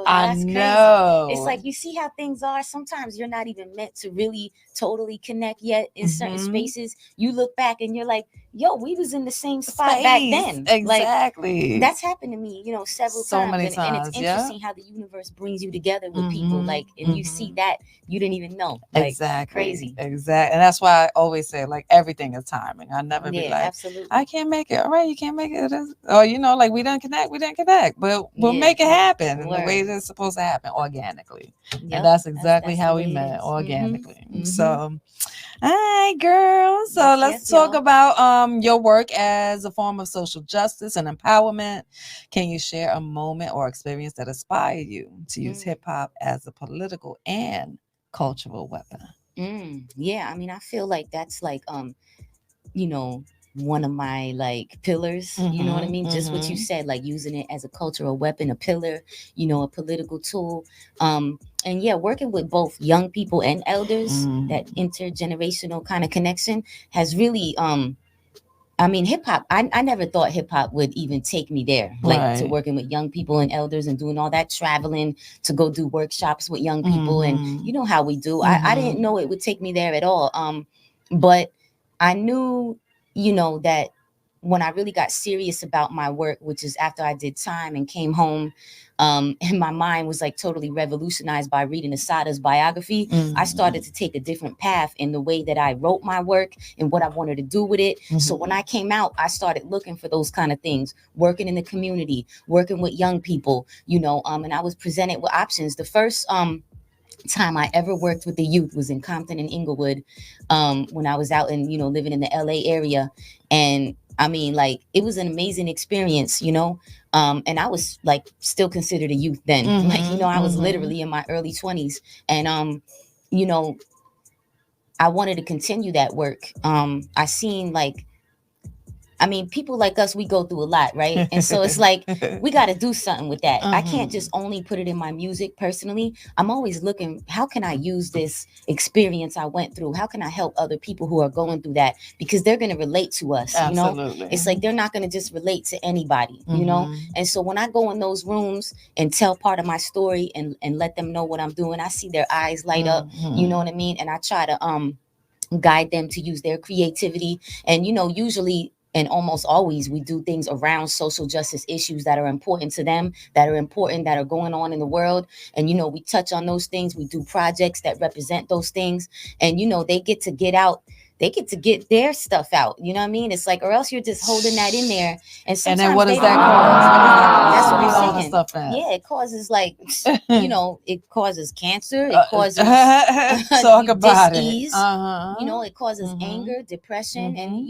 I know. Crazy. It's like you see how things are. Sometimes you're not even meant to really totally connect yet in certain spaces. You look back and you're like, yo, we was in the same spot back then. Exactly. Like, that's happened to me, several times. Many times. And it's interesting how the universe brings you together with people. Like, and you see that you didn't even know. Like, exactly. Crazy. Exactly. And that's why I always say, like, everything is timing. I never be like, absolutely. I can't make it. All right, you can't make it. Or, like we didn't connect. But we'll make it happen in the way that it's supposed to happen, organically. And that's exactly how we met, organically. So, all right, girl. So let's talk about your work as a form of social justice and empowerment. Can you share a moment or experience that inspired you to use hip hop as a political and cultural weapon? Yeah, I mean, I feel like that's like one of my like pillars, you know what I mean? Just what you said, like using it as a cultural weapon, a pillar, a political tool. And yeah, working with both young people and elders, that intergenerational kind of connection has really I mean, hip hop, I never thought hip hop would even take me there, like to working with young people and elders and doing all that, traveling to go do workshops with young people. And you know how we do. I didn't know it would take me there at all. But I knew, that when I really got serious about my work, which is after I did time and came home, and my mind was like totally revolutionized by reading Asada's biography. I started to take a different path in the way that I wrote my work and what I wanted to do with it. So when I came out, I started looking for those kind of things, working in the community, working with young people, and I was presented with options. The first time I ever worked with the youth was in Compton and Inglewood, when I was out and living in the LA area. And I mean, like, it was an amazing experience, and I was like still considered a youth then. I was literally in my early 20s. And I wanted to continue that work. I seen like, I mean, people like us, we go through a lot, right? And so it's like, we got to do something with that. I can't just only put it in my music personally. I'm always looking, how can I use this experience I went through? How can I help other people who are going through that? Because they're going to relate to us, Absolutely. It's like, they're not going to just relate to anybody, And so when I go in those rooms and tell part of my story and let them know what I'm doing, I see their eyes light up, you know what I mean? And I try to guide them to use their creativity. And, usually, and almost always, we do things around social justice issues that are important to them, that are going on in the world. And, we touch on those things. We do projects that represent those things. And, they get to get out. They get to get their stuff out. You know what I mean? It's like, or else you're just holding that in there. And then what does that cause? That's what I'm saying. Yeah, it causes like, it causes cancer. It causes talk about dis-ease. It causes anger, depression, and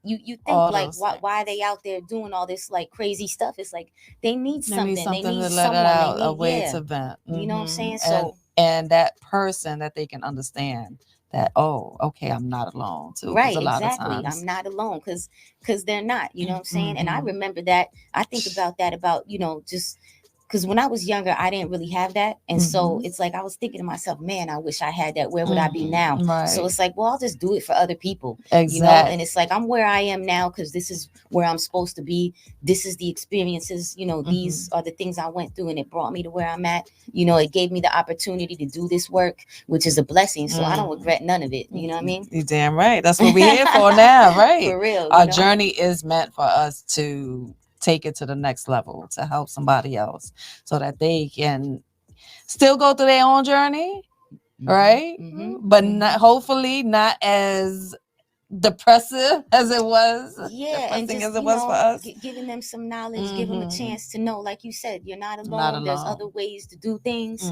you think all like why are they out there doing all this like crazy stuff? It's like they need something. They need to someone. Let it out, a way to vent. You know what I'm saying? So and that person that they can understand that, oh, okay, I'm not alone too. Right, a lot exactly. Of times. I'm not alone because they're not. You know what I'm saying? And I remember that. I think about that just. Because when I was younger, I didn't really have that. And so it's like, I was thinking to myself, man, I wish I had that. Where would I be now? Right. So it's like, well, I'll just do it for other people. Exactly. And it's like, I'm where I am now because this is where I'm supposed to be. This is the experiences, these are the things I went through and it brought me to where I'm at. It gave me the opportunity to do this work, which is a blessing. So I don't regret none of it. You know what I mean? You're damn right. That's what we're here for now, right? For real. Our journey is meant for us to take it to the next level, to help somebody else so that they can still go through their own journey, right? But not, hopefully not as depressive as it was, and just, as it was for us. Giving them some knowledge, give them a chance to know, like you said, you're not alone. There's other ways to do things.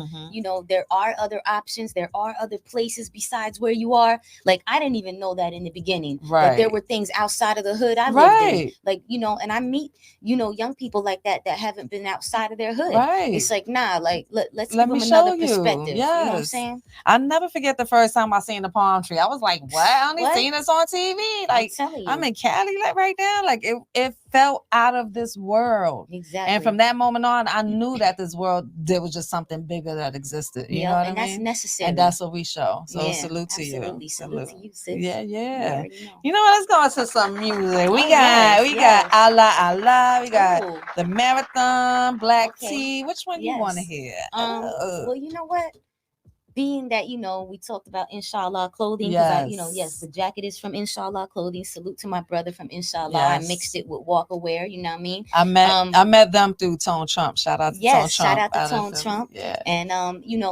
There are other options. There are other places besides where you are. Like, I didn't even know that in the beginning. Right. Like, there were things outside of the hood I lived in. Like, and I meet, young people like that haven't been outside of their hood. Right. It's like, nah, like, let's give them another perspective. Yes. You know what I'm saying? I'll never forget the first time I seen the palm tree. I was like, what? I only seen this on TV. Like, I'm in Cali right now. Like, it felt out of this world. Exactly. And from that moment on, I knew that this world, there was just something bigger that existed. You know what I mean? That's necessary. And that's what we show. So salute to you. Salute to you, sis. Yeah. You know what? Let's go into some music. We got Allah. We got The Marathon, Black Tea. Which one you want to hear? Well, you know what? Being that, we talked about Inshallah Clothing, because the jacket is from Inshallah Clothing. Salute to my brother from Inshallah. Yes. I mixed it with Walker Wear, you know what I mean? I met them through Tone Trump. Shout out to Tone Trump. Shout out to Tone Trump. Yeah. And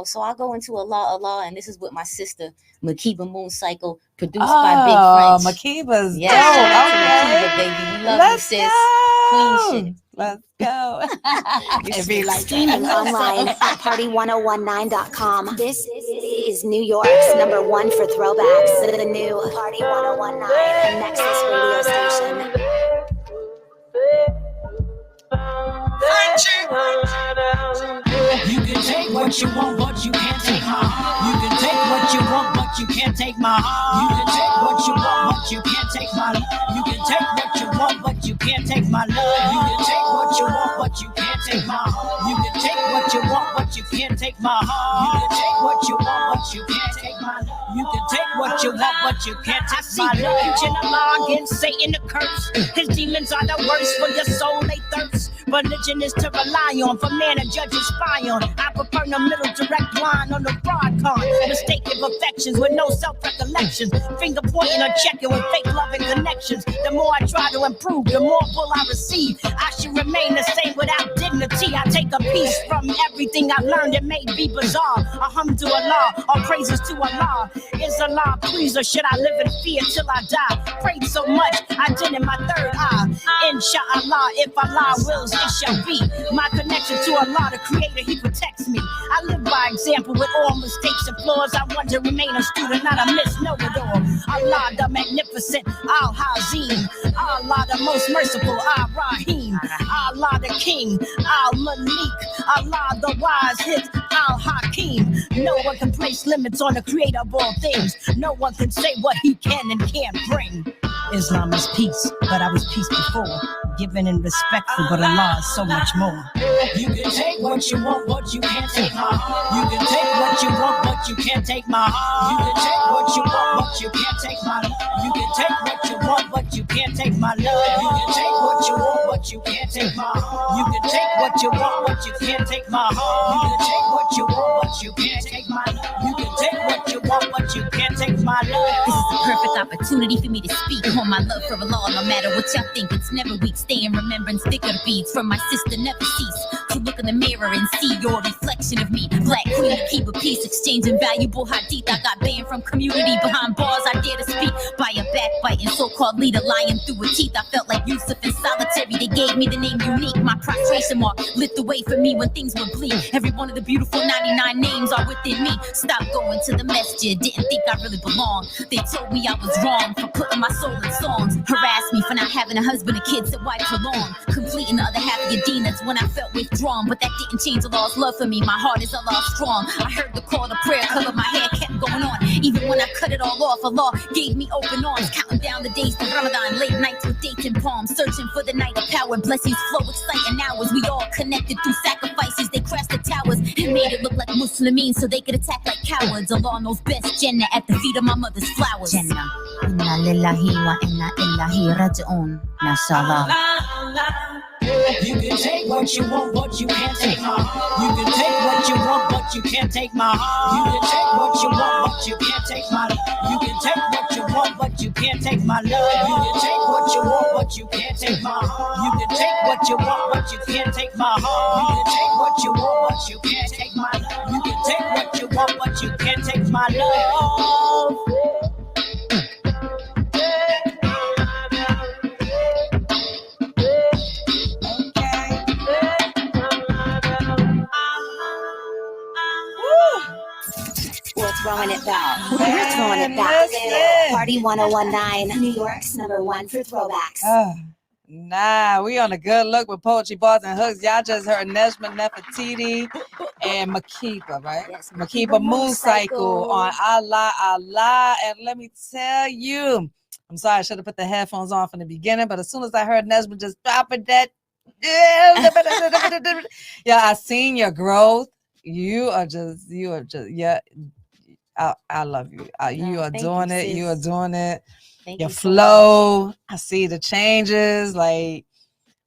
so I go into Allah, and this is with my sister, Makiba Mooncycle, produced by Big French. Makiba's dope. Makiba, baby. We love you, sis. Queen shit. Let's go. If you like streaming online at party1019.com. This is New York's #1 for throwbacks. The new Party 1019 Nexus radio station. You can take what you want, but you can't take my heart. You can take what you want, but you can't take my heart. You can take what you want, but you can't take my love. You can take what you want, but you can't take my love. You can take what you want, but you can't take my heart. You can take what you want, but you can't take my heart. You can take what you want, but you can't take my love. You can take what you want, but you can't take my love. Preaching a law against Satan the curse. His demons are the worst, for your soul they thirst. Religion is to rely on, for man and judge and spy on. I prefer no middle direct line on the broad con. Mistaken affections with no self-recollections. Finger pointing or checking with fake love and connections. The more I try to improve, the more pull I receive. I should remain the same without dignity. I take a piece from everything I learned. It may be bizarre. Alhamdulillah, all praises to Allah. Is Allah pleased, or should I live in fear till I die? Prayed so much, I did in my third eye. Inshallah, if Allah wills, it shall be. My connection to Allah, the creator, he protects me. I live by example with all mistakes and flaws. I want to remain a student, not a miss-know-it-all. Allah the magnificent, Al-Hazim. Allah the most merciful, Ar-Rahim. Allah the king, Al-Malik. Allah the wise, his Al-Hakim. No one can place limits on the creator of all things. No one can say what he can and can't bring. Islam is peace, but I was peace before. Given and respectful, but Allah is so much more. You can take what you want, but you can't take my heart. You can take what you want, but you can't take my heart. You can take what you want, but you can't take my love. You can take what you want, but you can't take my love. You can take what you want, but you can't take my heart. You can take what you want, but you can't take my heart. You can take what you want, but you can't take my love. You can take what you want, but you can't take my love. This is the perfect opportunity for me to speak on my love for Allah. No matter what y'all think, it's never weak. Stay in remembrance, thicker beads from my sister. Never cease to look in the mirror and see your reflection of me. Black queen, keep a peace, exchanging valuable hadith. I got banned from community behind bars. I dare to speak by a backbiting so-called leader, lying through her teeth. I felt like Yusuf in solitary. They gave me the name unique. My prostration mark lit the way for me when things were bleak. Every one of the beautiful 99 names are within me. Stop going to the masjid, didn't think I really belonged. They told me I was wrong for putting my soul in songs. Harassed me for not having a husband and kids, said why prolong. Completing the other half of your deen, that's when I felt withdrawn. But that didn't change Allah's love for me. My heart is Allah strong. I heard the call to prayer, color my hair kept going on. Even when I cut it all off, Allah gave me open arms. Counting down the days to Ramadan, late nights with dates and palms. Searching for the night of power, blessings flow, exciting hours. We all connected through sacrifices. They crashed the towers and made it look like Muslimin so they could attack like cowards. Allah knows best, Jannah at the feet of my mother's flowers. Jannah. Inna lillahi wa inna illahi raji'un. Mashallah. You can take what you want, but you can't take my heart. You can take what you want, but you can't take my heart. You can take what you want, but you can't take my love. You can take what you want, but you can't take my love. You can take what you want, but you can't take my heart. You can take what you want, but you can't take my heart. You can take what you want, but you can't take my love. You can take what you want, but you can't take my love. We're throwing it back. We're throwing it back. Party 1019, New York's #1 for throwbacks. Nah, we on a good look with poetry, bars, and hooks. Y'all just heard Nejma Nefertiti and Makiba, right? Yes, Makiba Moon Cycle on Allah Allah. And let me tell you, I'm sorry, I should have put the headphones on from the beginning, but as soon as I heard Nejma just dropping that, yeah, I seen your growth. You are just, yeah. I love you. You are doing it. You are doing it. Your flow. I see the changes. Like,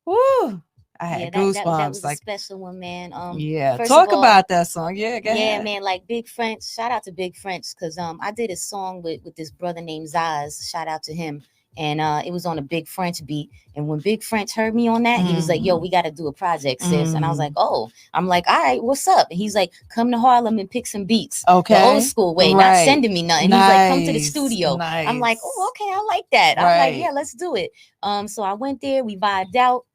woo. I had goosebumps. That was like a special one, man. Yeah. Talk about that song. Yeah. Go ahead. Man. Like Big French. Shout out to Big French because I did a song with this brother named Zaz. Shout out to him. And it was on a Big French beat. And when Big French heard me on that, he was like, yo, we got to do a project, sis. And I was like, oh, I'm like, all right, what's up? And he's like, come to Harlem and pick some beats. Okay. The old school way, not sending me nothing. Nice. He's like, come to the studio. Nice. I'm like, oh, okay, I like that. I'm like, yeah, let's do it. So I went there, we vibed out.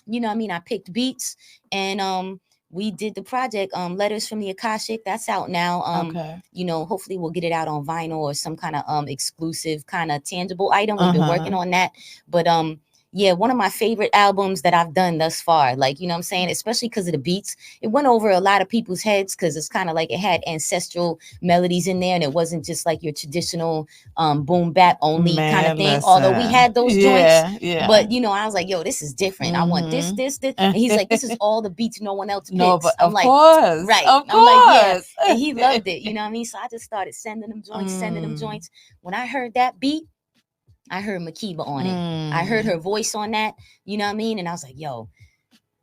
You know what I mean? I picked beats and we did the project, Letters from the Akashic. That's out now. You know, hopefully we'll get it out on vinyl or some kind of exclusive kind of tangible item. We've been working on that. But yeah, one of my favorite albums that I've done thus far. Like, you know what I'm saying? Especially because of the beats. It went over a lot of people's heads because it's kind of like it had ancestral melodies in there and it wasn't just like your traditional boom bap only kind of thing. Listen. Although we had those joints. Yeah. But, you know, I was like, yo, this is different. I want this. And he's like, this is all the beats no one else picks. No, but I'm like, course. Right. Of I'm course. like, yeah. And he loved it. You know what I mean? So I just started sending them joints, When I heard that beat, I heard Makiba on it. I heard her voice on that. You know what I mean? And I was like, yo,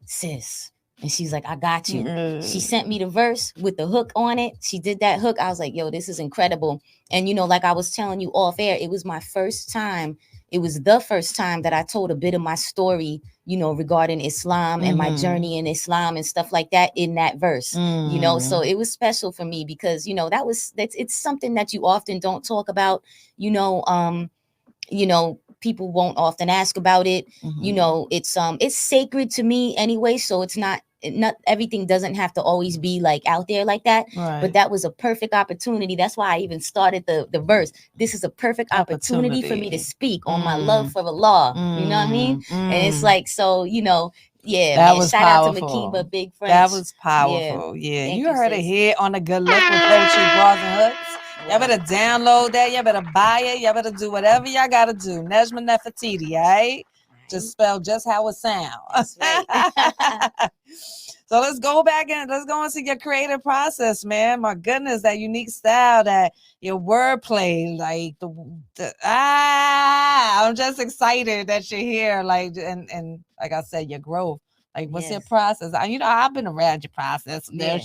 sis. And she's like, I got you. She sent me the verse with the hook on it. She did that hook. I was like, yo, this is incredible. And, you know, like I was telling you off air, it was my first time. It was the first time that I told a bit of my story, you know, regarding Islam and my journey in Islam and stuff like that in that verse, you know. So it was special for me because, you know, it's something that you often don't talk about, you know, people won't often ask about it. You know, it's sacred to me anyway. So it's not everything doesn't have to always be like out there like that. But that was a perfect opportunity. That's why I even started the verse. This is a perfect opportunity for me to speak on my love for Allah. You know what I mean? And it's like, so, you know, yeah, that man. was Shout powerful. out to Makiba, Big French. That was powerful. Yeah. You heard it here on the Good Look with Poetry, Bras, and Hooks. Y'all better download that. Y'all better buy it. Y'all better do whatever y'all got to do. Nejma Nefertiti, right? Just spell just how it sounds. Right. So let's go back and let's go into your creative process, man. My goodness, that unique style, that your wordplay, like I'm just excited that you're here. Like, and like I said, your growth. Like, what's your process? You know, I've been around your process. Yeah,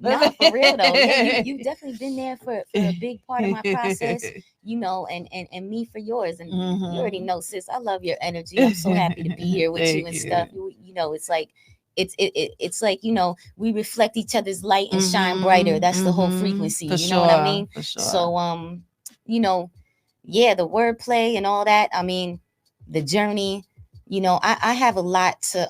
not for real though. Yeah, you've definitely been there for a big part of my process, you know, and me for yours. And you already know, sis, I love your energy. I'm so happy to be here with you and stuff. You know, it's like it's like, you know, we reflect each other's light and shine brighter. That's the whole frequency. You know what I mean? So you know, yeah, the wordplay and all that. I mean, the journey. You know, I have a lot to,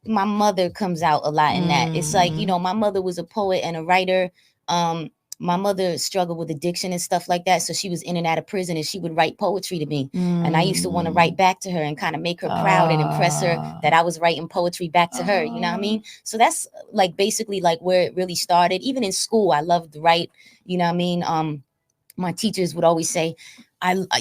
my mother comes out a lot in that. It's like, you know, my mother was a poet and a writer. My mother struggled with addiction and stuff like that. So she was in and out of prison and she would write poetry to me. And I used to want to write back to her and kind of make her proud and impress her that I was writing poetry back to her. You know what I mean? So that's like basically like where it really started. Even in school, I loved to write, you know what I mean? My teachers would always say,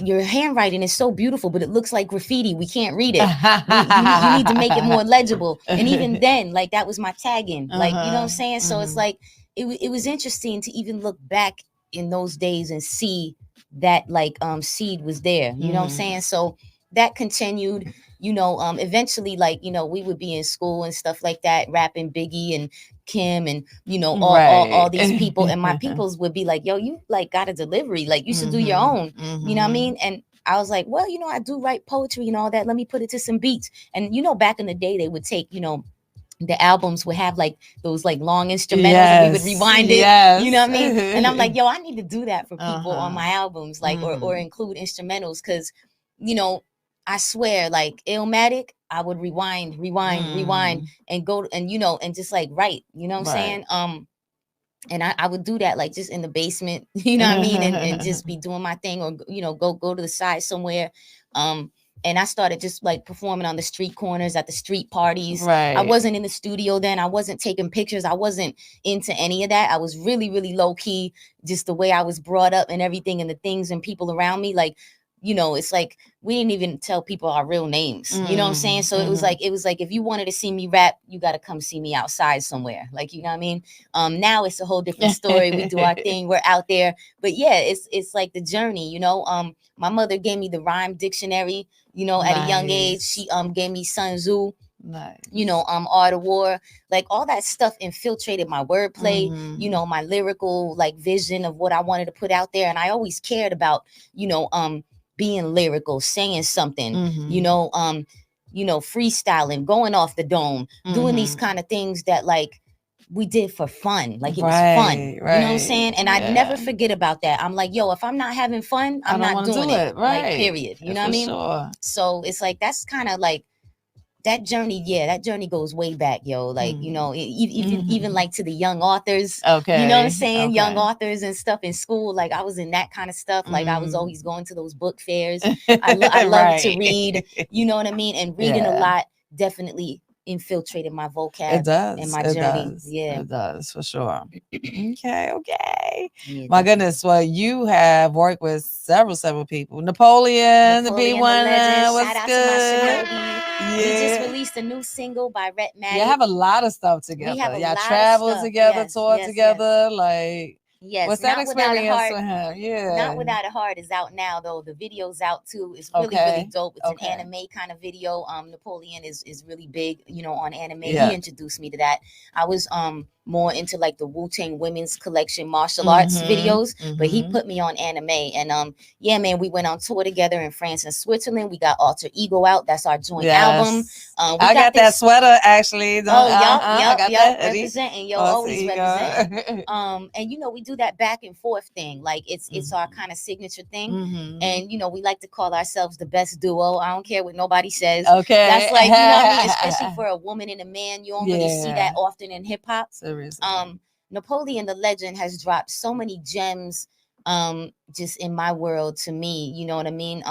your handwriting is so beautiful, but it looks like graffiti. We can't read it. You need to make it more legible. And even then, like that was my tagging. Like, you know what I'm saying? So it's like, it was interesting to even look back in those days and see that like seed was there. You know what I'm saying? So that continued, you know, eventually, like, you know, we would be in school and stuff like that, rapping Biggie and Kim and all these people, and my peoples would be like, yo, you like got a delivery, like you should do your own, you know what I mean? And I was like, well, I do write poetry and all that, let me put it to some beats. And back in the day they would take the albums would have like those like long instrumentals and we would rewind it, you know what I mean? And I'm like, yo, I need to do that for people on my albums, like or include instrumentals, because I swear, like Illmatic, I would rewind and go and and just like write, you know what I'm saying? And I would do that like just in the basement, you know what I mean? And just be doing my thing, or go to the side somewhere. And I started just like performing on the street corners at the street parties. I wasn't in the studio then. I wasn't taking pictures. I wasn't into any of that. I was really, really low key, just the way I was brought up and everything, and the things and people around me. Like, it's like we didn't even tell people our real names. You know what I'm saying? So it was like if you wanted to see me rap, you got to come see me outside somewhere. Like, you know what I mean? Now it's a whole different story. We do our thing. We're out there. But yeah, it's like the journey, My mother gave me the rhyme dictionary, at a young age. She gave me Sun Tzu. Nice. Art of War, like all that stuff infiltrated my wordplay, my lyrical like vision of what I wanted to put out there. And I always cared about, being lyrical, saying something, freestyling, going off the dome, doing these kind of things that like we did for fun. Like it was fun. You know what I'm saying? And I'd never forget about that. I'm like, yo, if I'm not having fun, I'm not doing it. Like, period. You know what I mean? Sure. So it's like, that's kind of like that journey. Yeah, that journey goes way back, yo. Like, even like to the young authors. Okay. You know what I'm saying? Okay. Young authors and stuff in school. Like I was in that kind of stuff. Like I was always going to those book fairs. I love to read, you know what I mean? And reading a lot definitely infiltrated my vocab. It does. And my journey. Yeah. It does, for sure. Okay. Yeah, my goodness. Well, you have worked with several people. Napoleon the B1. What's good? We just released a new single by Rhett Maddie. You have a lot of stuff together. Y'all travel together, tour together, like. Yes, what's that experience with him? Yeah, Not Without a Heart is out now, though. The video's out too. It's really really dope. It's an anime kind of video. Napoleon is really big, on anime. Yeah. He introduced me to that. I was more into like the Wu-Tang Women's Collection martial arts videos, but he put me on anime. And yeah, man, we went on tour together in France and Switzerland. We got Alter Ego out. That's our joint album. I got that sweater actually. I got that representing. Yo, always representing. And we do that back and forth thing. Like it's our kind of signature thing. And we like to call ourselves the best duo. I don't care what nobody says. Okay. That's like, what I mean? Especially for a woman and a man. You don't really see that often in hip hop. Napoleon the Legend has dropped so many gems just in my world to me. You know what I mean?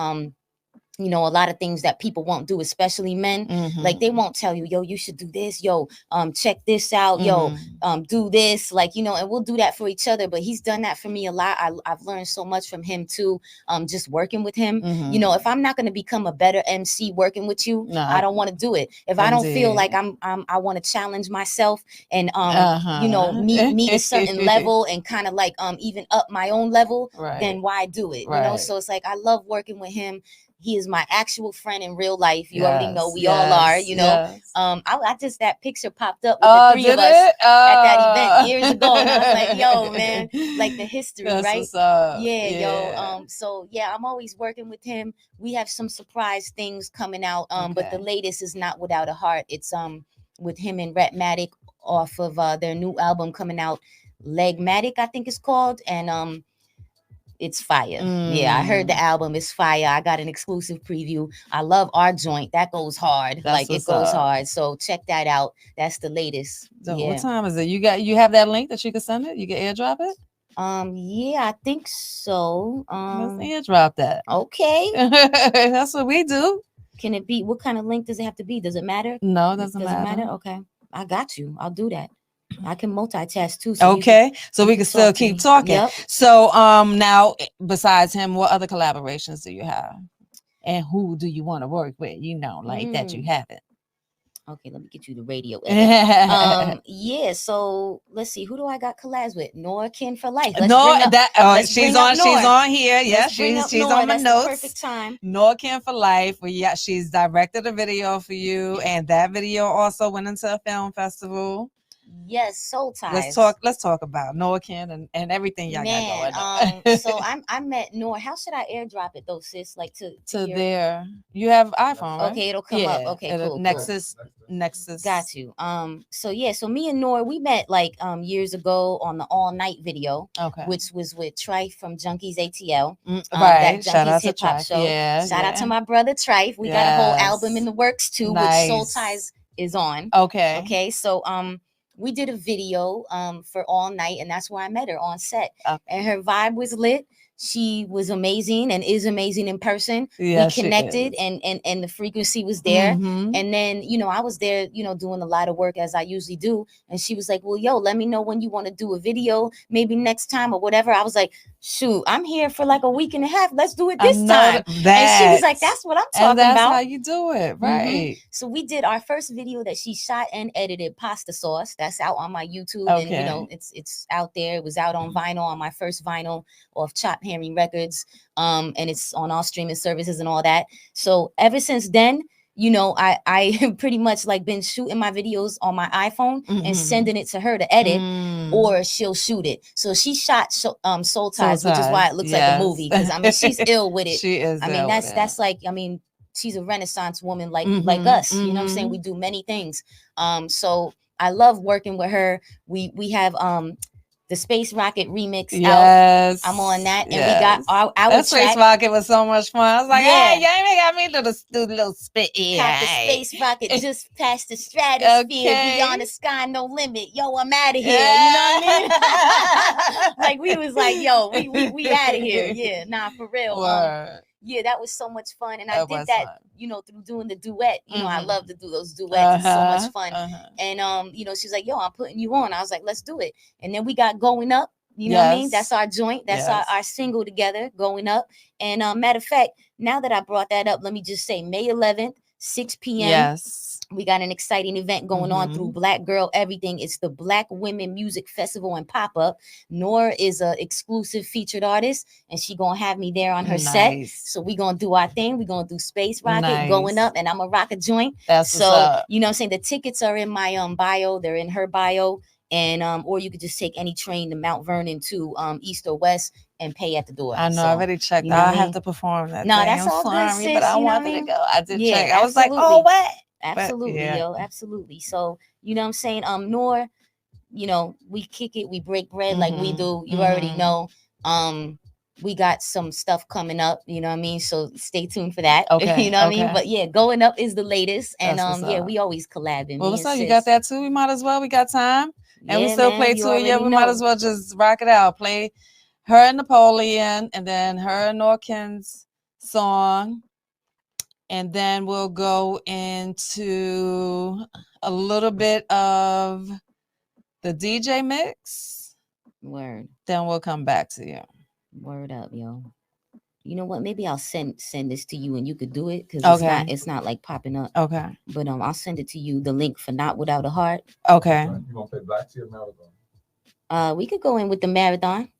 A lot of things that people won't do, especially men. Like they won't tell you, yo, you should do this. Yo, check this out. Yo, do this. Like, and we'll do that for each other. But he's done that for me a lot. I've learned so much from him too. Just working with him. If I'm not going to become a better MC working with you, I don't want to do it. If I don't feel like I want to challenge myself and meet a certain level and kind of like even up my own level, then why do it? So it's like I love working with him. He is my actual friend in real life. You already know we all are, I just, that picture popped up with the three of us at that event years ago. And I was like, yo, man, like the history, right? Yo. So yeah, I'm always working with him. We have some surprise things coming out. But the latest is Not Without a Heart. It's with him and Rhett Maddie off of their new album coming out, Legmatic, I think it's called. And it's fire. Yeah, I heard the album is fire. I got an exclusive preview. I love our joint. That goes hard. Like it goes hard. So check that out. That's the latest. So what time is it? You have that link that you can send it? You can airdrop it? Yeah, I think so. Let's airdrop that. Okay. That's what we do. Can it be? What kind of link does it have to be? Does it matter? No, it doesn't matter. Okay. I got you. I'll do that. I can multitask too. So so we can still keep talking. Yep. So now besides him, what other collaborations do you have? And who do you want to work with? That you haven't. Okay, let me get you the radio edit. Yeah, so let's see. Who do I got collabs with? Nora Kin for Life. She's on here. Yeah, she's on my notes. Perfect time. Nora Kin for Life. Yeah, she's directed a video for you, and that video also went into a film festival. Yes, Soul Ties. Let's talk about Norkin and everything y'all got going on. So I met Noor. How should I airdrop it though, sis? Like to there. You have iPhone, right? Okay, it'll come up. Okay, cool. Nexus. Got you. So me and Noor, we met like years ago on the All Night video, which was with Trife from Junkies ATL. Right. That Junkies hip hop show. Yeah. Shout out to my brother Trife. We got a whole album in the works too, which Soul Ties is on. Okay. So we did a video for All Night, and that's where I met her on set. And her vibe was lit. She was amazing and is amazing in person. We connected and the frequency was there. And then, I was there, doing a lot of work as I usually do. And she was like, well, yo, let me know when you want to do a video, maybe next time or whatever. I was like, shoot, I'm here for like a week and a half. Let's do it this time. And she was like, that's what I'm talking about. That's how you do it. Right. So we did our first video that she shot and edited, Pasta Sauce. That's out on my YouTube. And, it's out there. It was out on vinyl, on my first vinyl off Chop Henry Records. And it's on all streaming services and all that. So ever since then, I pretty much like been shooting my videos on my iPhone and sending it to her to edit, or she'll shoot it. So she shot Soul Ties, which is why it looks like a movie. Because she's ill with it. She is. That's like, she's a Renaissance woman like us. You know what I'm saying? We do many things. So I love working with her. We have the Space Rocket remix out. I'm on that. And we got our that Space Rocket was so much fun. I was like, hey, y'all ain't got me do the little spit. Got the Space Rocket just past the stratosphere, beyond the sky, no limit. Yo, I'm out of here. You know what I mean? Like we was like, yo, we out of here. Yeah, nah, for real. Yeah, that was so much fun. And I did that, through doing the duet. I love to do those duets. It's so much fun. And, she's like, yo, I'm putting you on. I was like, let's do it. And then we got Going Up. You know what I mean? That's our joint. That's our single together, Going Up. And matter of fact, now that I brought that up, let me just say May 11th, 6 p.m. We got an exciting event going on through Black Girl Everything. It's the Black Women Music Festival and Pop-Up. Noor is an exclusive featured artist, and she gonna have me there on her set. So we gonna do our thing. We gonna do Space Rocket, Going Up, and I'm gonna rock a joint. So you know what I'm saying? The tickets are in my bio. They're in her bio. And or you could just take any train to Mount Vernon to east or west and pay at the door. I know, I already checked. I have to perform that. No, that's all good, sis, but I wanted to go. I did check. I was like, oh, what? Absolutely, yo, absolutely. So, you know what I'm saying? Noor, we kick it, we break bread like we do. You already know. We got some stuff coming up, you know what I mean? So stay tuned for that. You know what I mean? But yeah, Going Up is the latest. And we always collabing. Well, what's up? You got that too? We might as well. We got time. And we still play too. Yeah, we might as well just rock it out. Play her and Napoleon, and then her and Norkin's song. And then we'll go into a little bit of the DJ mix. Word. Then we'll come back to you. Word up, yo. You know what? Maybe I'll send this to you and you could do it because it's not like popping up. Okay. But I'll send it to you, the link for Not Without a Heart. Okay. You gonna play Black Tea or Marathon? We could go in with the Marathon.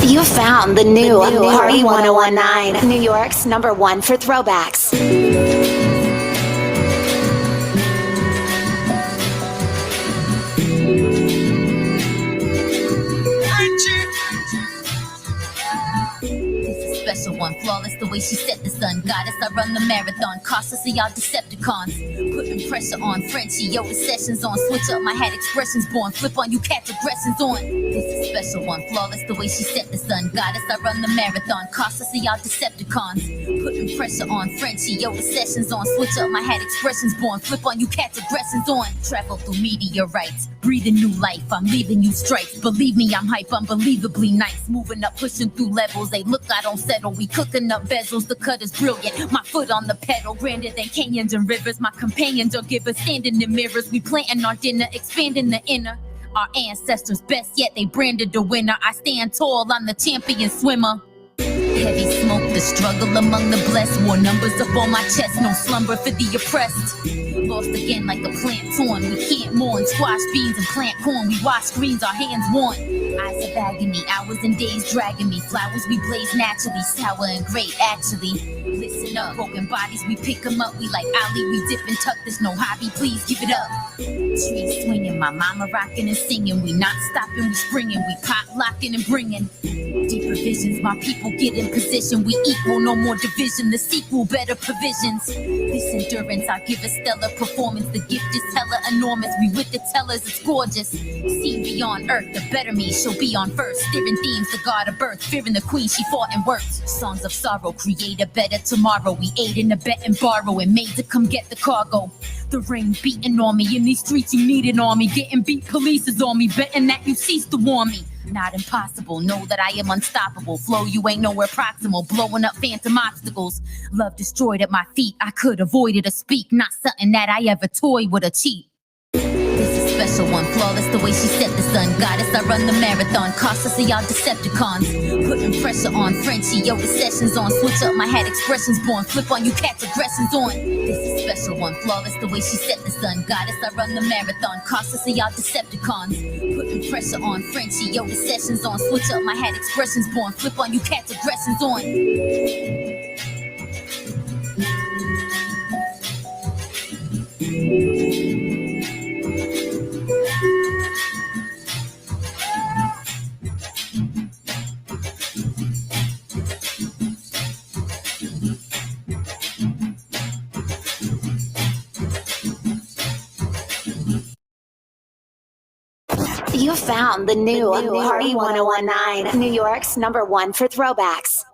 You found the new Party 1019, New York's #1 for throwbacks. Special one, flawless the way she set the sun. Goddess, I run the marathon, cautious of y'all Decepticons. Putting pressure on Frenchie, Yoda sessions on. Switch up my hat expressions born. Flip on you, catch aggressions on. This is special one, flawless the way she set the sun. Goddess, I run the marathon, cautious of y'all Decepticons. Putting pressure on Frenchie, Yoda sessions on. Switch up my hat expressions born. Flip on you, catch aggressions on. Travel through meteorites, breathing new life. I'm leaving you stripes. Believe me, I'm hype, unbelievably nice. Moving up, pushing through levels. They look, I don't settle. We cooking up bezels, the cut is brilliant. My foot on the pedal, grander than canyons and rivers. My companions are givers, standing in mirrors. We planting our dinner, expanding the inner. Our ancestors best yet, they branded the winner. I stand tall, I'm the champion swimmer. Heavy smoke, the struggle among the blessed. More numbers up on my chest, no slumber for the oppressed. Lost again like a plant torn. We can't mourn, squash beans and plant corn. We wash greens, our hands worn. Eyes are bagging me, hours and days dragging me. Flowers we blaze naturally, sour and great actually. Listen up, broken bodies, we pick them up. We like Ali, we dip and tuck, there's no hobby, please give it up. Trees swinging, my mama rocking and singing. We not stopping, we springing, we pop locking and bringing. Deeper visions, my people get in position. We equal, no more division, the sequel, better provisions. This endurance, I give a stellar performance. The gift is hella enormous, we with the tellers, it's gorgeous. Seen beyond earth, the better me, she'll be on first. Steering themes, the god of birth, fearing the queen, she fought and worked. Songs of sorrow, create a better tomorrow. We aid in the bet and borrow, and made to come get the cargo. The ring beating on me, in these streets you need an army. Getting beat, police is on me, betting that you cease to warn me. Not impossible, know that I am unstoppable. Flow, you ain't nowhere proximal, blowing up phantom obstacles. Love destroyed at my feet, I could avoid it or speak. Not something that I ever toy with or cheat. This is special one, flawless the way she set the sun. Goddess, I run the marathon, cautious of y'all Decepticons. Putting pressure on Frenchie, yo, the session's on. Switch up my head, expressions born. Flip on you, catch aggressions on. This is special one, flawless the way she set the sun. Goddess, I run the marathon, cautious of y'all Decepticons. Putting pressure on Frenchie, yo, the session's on. Switch up my head, expressions born. Flip on you, catch aggressions on. You found the new Party 1019, New York's #1 for throwbacks.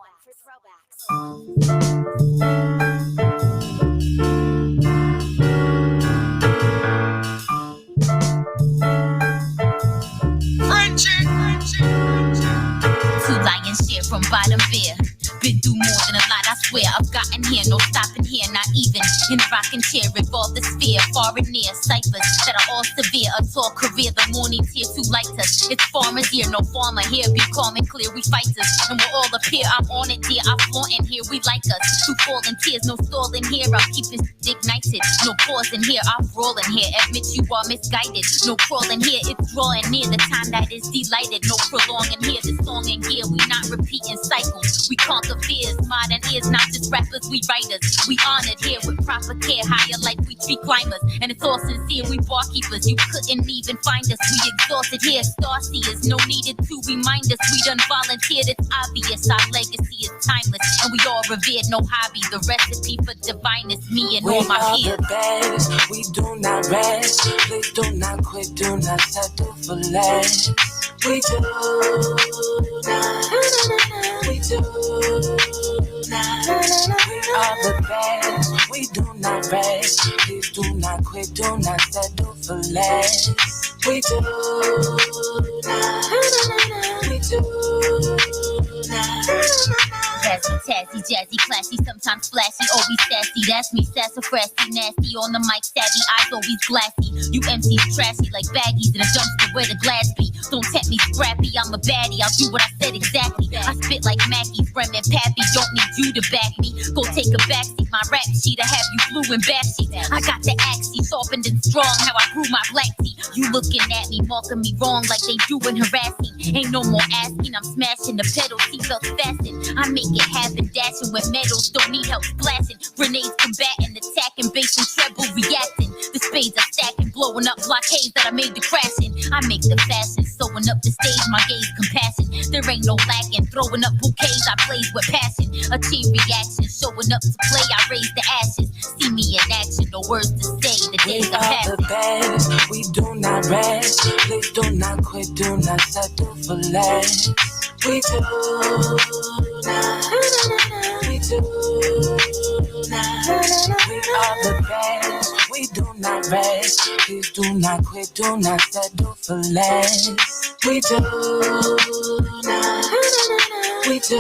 Two lions share from bottom beer. Been through more than a lot, I swear. I've gotten here, no stopping here, not even. In a rocking chair, revolve the sphere. Far and near, ciphers that are all severe. A tall career, the morning tear too light us. It's farmer's here, no farmer here. Be calm and clear, we fighters. And we're all up here, I'm on it, dear. I flaunt in here, we like us. Two falling tears, no stalling here. I'm keeping ignited. No pause in here, I'm rolling here. Admit you are misguided. No crawling here, it's drawing near. The time that is delighted. No prolonging here, the song in gear. We not repeating cycles. We conquer fears, modern ears, not just rappers, we writers. We honored here with proper care, higher like we tree climbers. And it's all sincere, we barkeepers. You couldn't even find us, we exhausted here. Starseers, no needed to remind us. We done volunteered, it's obvious. Our legacy is timeless, and we all revered, no hobby. The recipe for divineness, me and all my peers. We are the best, we do not rest. Please do not quit, do not settle for less. We do not, we do not. We are the best, we do not rest. Please do not quit, do not settle for less. We do not, we do not. Sassy, tassy, jazzy, classy, sometimes flashy, always sassy. That's me, sassafrasty, nasty, on the mic, savvy, eyes always glassy. You MCs trashy like baggies in a dumpster where the glass be. Don't tempt me scrappy, I'm a baddie, I'll do what I said exactly. I spit like Mackie, Rem and Pappy, don't need you to back me. Go take a backseat, my rap sheet, I have you blue and backseat. I got the axie, sharpened and strong, how I brew my black tea. You looking at me, marking me wrong like they doing harassing. Ain't no more asking, I'm smashing the pedal, seatbelts fasten. I make it happen, dashing with medals, don't need help splashing. Grenades combating, attacking, bass and treble reacting. The spades are stacking, blowing up blockades that I made the crashing. I make the fashion, sewing up the stage, my gaze compassion. There ain't no lacking, throwing up bouquets, I blaze with passion. A chain reaction, showing up to play, I raise the ashes. See me in action, no words to say, the days are passing. We are the best, we do not rest. Please do not quit, do not settle for less. We do not, we do not. We are the best, we do not rest. Please do not quit, do not settle for less. We do not, we do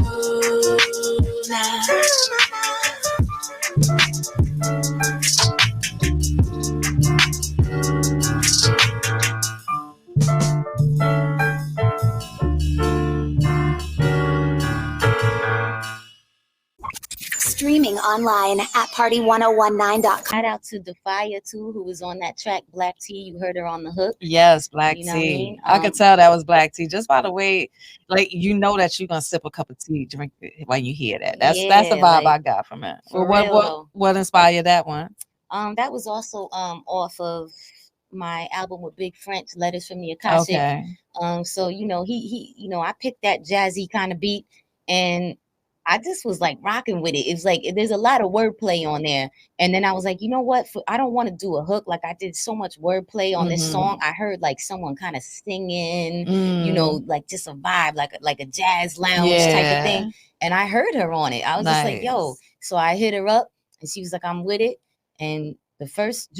not. Streaming online at party1019.com. Shout out to Defia too, who was on that track Black Tea. You heard her on the hook. Yes, Black You know what I tea. mean? I could tell that was black tea just by the way, like you know that you're gonna sip a cup of tea, drink it when you hear that. That's the vibe I got from it. For Well, real, what inspired that one? That was also off of my album with Big French, Letters from the Akashic. Okay. So you know, he you know, I picked that jazzy kind of beat and I just was like rocking with it. It was like there's a lot of wordplay on there. And then I was like, you know what? I don't want to do a hook. Like I did so much wordplay on this song. I heard like someone kind of singing, you know, like just a vibe, like a jazz lounge type of thing. And I heard her on it. I was just like, yo. So I hit her up and she was like, I'm with it. And the first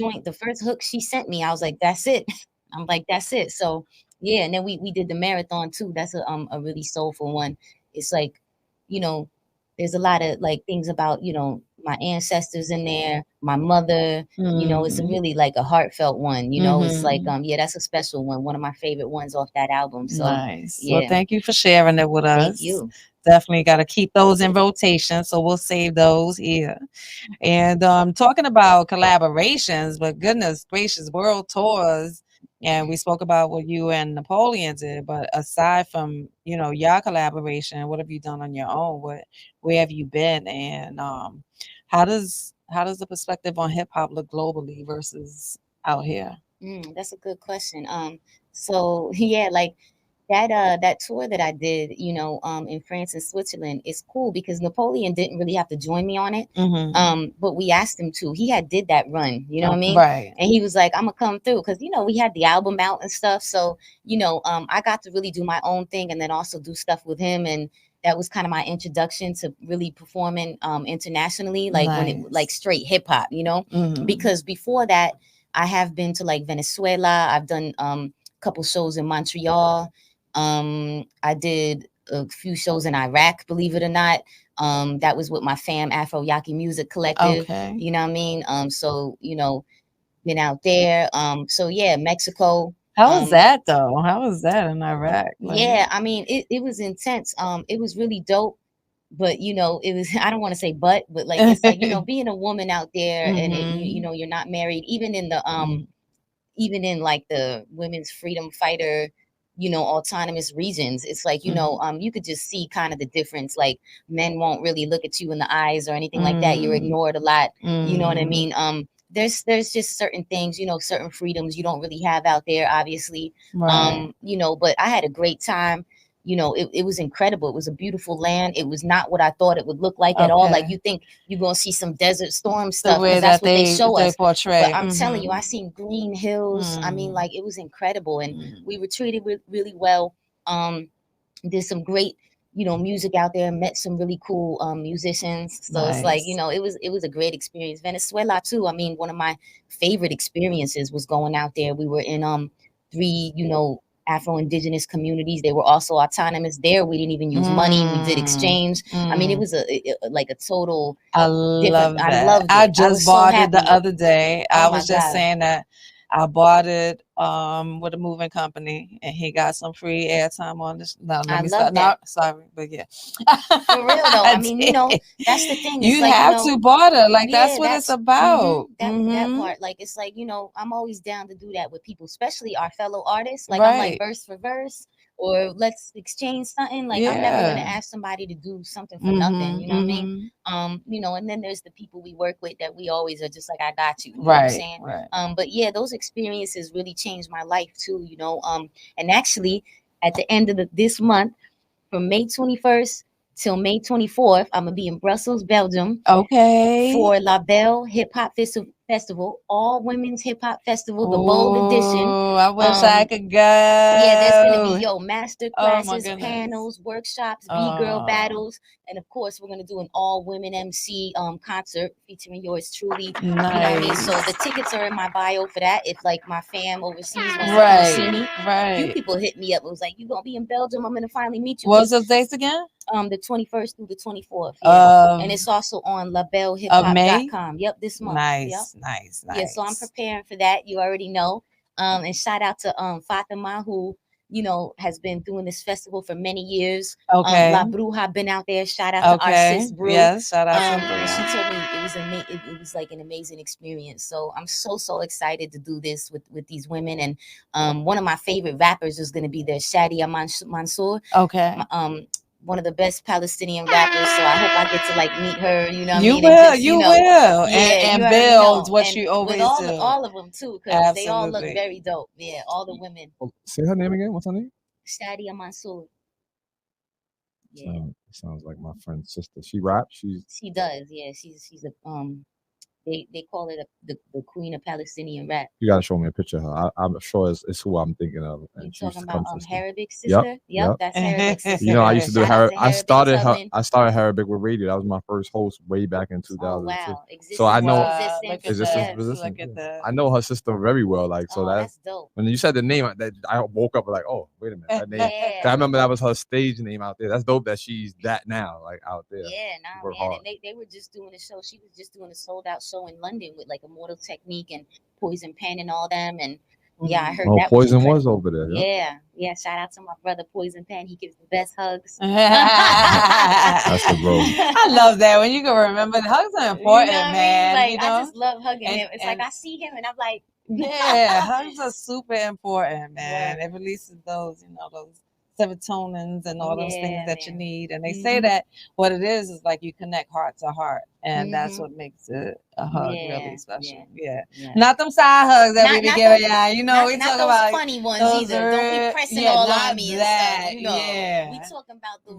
hook she sent me, I was like, that's it. I'm like, that's it. So yeah, and then we did the marathon too. That's a really soulful one. It's like, you know, there's a lot of like things about, you know, my ancestors in there, my mother, you know, it's a really like a heartfelt one, you know, it's like, yeah, that's a special one of my favorite ones off that album. So nice. Yeah. Well, thank you for sharing it with us. Thank you. Definitely got to keep those in rotation. So we'll save those here. And talking about collaborations, but goodness gracious, world tours. And we spoke about what you and Napoleon did, but aside from, you know, your collaboration, what have you done on your own? Where have you been? And how does the perspective on hip hop look globally versus out here? That's a good question. So yeah, like that tour that I did, you know, in France and Switzerland is cool because Napoleon didn't really have to join me on it. But we asked him to. He had did that run, you know what I mean? Right. And he was like, I'm gonna come through because you know we had the album out and stuff. So, you know, I got to really do my own thing and then also do stuff with him. And that was kind of my introduction to really performing internationally, like when it like straight hip hop, you know, because before that I have been to like Venezuela. I've done a couple shows in Montreal. I did a few shows in Iraq, believe it or not. That was with my fam, Afro Yaki Music Collective. Okay. You know what I mean? So, you know, been out there. So yeah, Mexico. How was that though? How was that in Iraq? Like, yeah, I mean, it was intense. It was really dope. But you know, it was I don't want to say but like it's like, you know, being a woman out there and you know, you're not married, even in the even in like the women's freedom fighter, you know, autonomous regions, it's like, you know, you could just see kind of the difference. Like men won't really look at you in the eyes or anything like that. You're ignored a lot. You know what I mean? There's just certain things, you know, certain freedoms you don't really have out there, obviously. Right. You know, but I had a great time. You know, it was incredible. It was a beautiful land. It was not what I thought it would look like at all. Like you think you're gonna see some desert storm stuff because that's what they show us. Portray. But I'm telling you, I seen green hills. I mean, like it was incredible, and we were treated really well. Did some great, you know, music out there. Met some really cool musicians. So it's like, you know, it was a great experience. Venezuela too. I mean, one of my favorite experiences was going out there. We were in 3, you know, Afro-Indigenous communities. They were also autonomous there. We didn't even use money. We did exchange. I mean, it was like a total. I love that. I loved it. I just bought it the other day. Oh I was just saying that I bought it with a moving company, and he got some free airtime on this. No, let me stop. No, sorry, but yeah. For real though, I mean, you know, that's the thing. You like, have you know, to barter. Like yeah, that's what it's about. That part, like it's like, you know, I'm always down to do that with people, especially our fellow artists. Like I'm like verse for verse, or let's exchange something. Like I'm never gonna ask somebody to do something for nothing. You know what I mean? You know, and then there's the people we work with that we always are just like, I got you. You know what I'm saying? But yeah, those experiences really changed my life too. You know, and actually at the end of this month, from May 21st till May 24th, I'm gonna be in Brussels, Belgium. Okay. For La Belle Hip Hop Festival, all women's hip hop festival, the Bold Edition. I wish I could go. Yeah, there's gonna be master classes, panels, workshops, B-girl battles, and of course we're gonna do an all-women MC concert featuring yours truly. Nice. You know what I mean? So the tickets are in my bio for that. If like my fam overseas wants to come see me, few people hit me up. It was like, you gonna be in Belgium? I'm gonna finally meet you. What's those dates again? The 21st through the 24th. Yeah. And it's also on labellehiphop.com. Yep, this month. Nice, yep. nice. Yeah, so I'm preparing for that. You already know. And shout out to Fatima, who, has been doing this festival for many years. Okay. La Bruja been out there. Shout out to our sis Brew. Yes, shout out to Brew. She told me it was like an amazing experience. So I'm so excited to do this with these women. And one of my favorite rappers is going to be there, Shadia Mansour. Okay. One of the best Palestinian rappers, so I hope I get to like meet her. You know what I mean? Will, just, you will, yeah, and build what and you always with do. all of them too, because they all look very dope. Yeah, all the women. Say her name again. What's her name? Shadia Mansour. Yeah, sounds like my friend's sister. She raps. She does. Yeah, she's a They call it the queen of Palestinian rap. You gotta show me a picture of her. I'm sure it's who I'm thinking of. And you talking about Harabic's sister? Yep, that's Harabic's sister. You know, I used to do Arabic. I started Arabic with radio. That was my first host way back in 2002. Oh, wow. So I know Look at that. I know her sister very well. Like, so that's dope. When you said the name, I woke up like, oh, wait a minute, that name. I remember that was her stage name out there. That's dope that she's that now, like out there. Yeah, man. And they were just doing a show. She was just doing a sold out show in London with like Immortal Technique and Poison Pen and all them. And I heard that Poison was over there. Yeah. Shout out to my brother Poison Pen. He gives the best hugs. That's the bro. I love that when you can remember. The hugs are important, man. Like, I just love hugging him. It's like I see him and I'm like, yeah, hugs are super important, man. It releases those serotonins and all those things that you need. And they say that what it is like you connect heart to heart, and that's what makes it a hug really special. Yeah. Not them side hugs that we be giving y'all. We talk about funny ones either. Don't be pressing all on me and stuff. We talking about those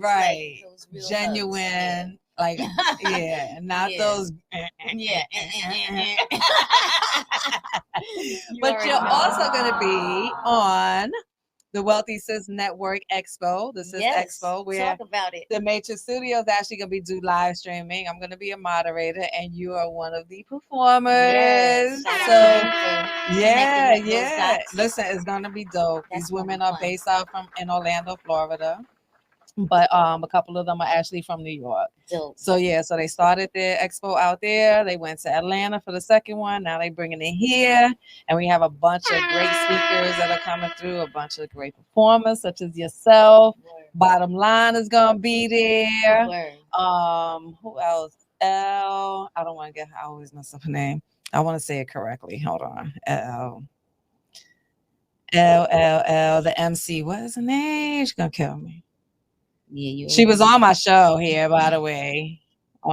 those real genuine hugs. Not those but you're also going to be on the Wealthy Sis Network Expo, the Sis Expo, where talk about it. The Matrix Studio is actually going to do live streaming. I'm going to be a moderator, and you are one of the performers. Listen, it's going to be dope. These women are based out in Orlando, Florida. But a couple of them are actually from New York. Dope. So they started their expo out there. They went to Atlanta for the second one. Now they're bringing it here, and we have a bunch of great speakers that are coming through. A bunch of great performers, such as yourself. Bottom Line is gonna be there. Who else? I don't want to I always mess up her name. I want to say it correctly. Hold on. the MC. What is her name? She's gonna kill me. Yeah, she was on my show here, by the way. You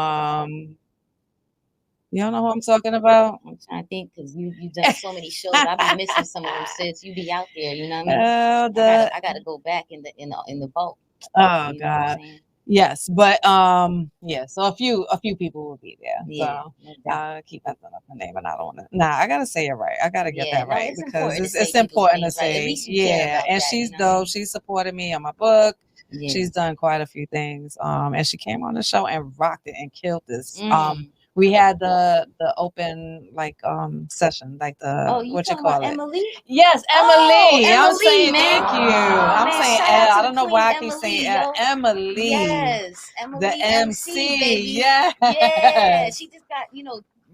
don't know who I'm talking about? I'm trying to think because you've done so many shows. I've been missing some of them, sis. You be out there, you know what I mean? I gotta go back in the vault. Oh God. Yes, but so a few people will be there. So I keep messing up her name, and I don't want to. I gotta say it right. I gotta get that right because it's important to say. Right. And she's dope. She supported me on my book. Yeah. She's done quite a few things. And she came on the show and rocked it and killed this. We had the open session, like the what you call it? Emily? Yes, Emily. I'm saying man. thank you. I'm saying I don't know why I keep saying Emily. Yes, Emily. The MC, baby. Yeah. She just got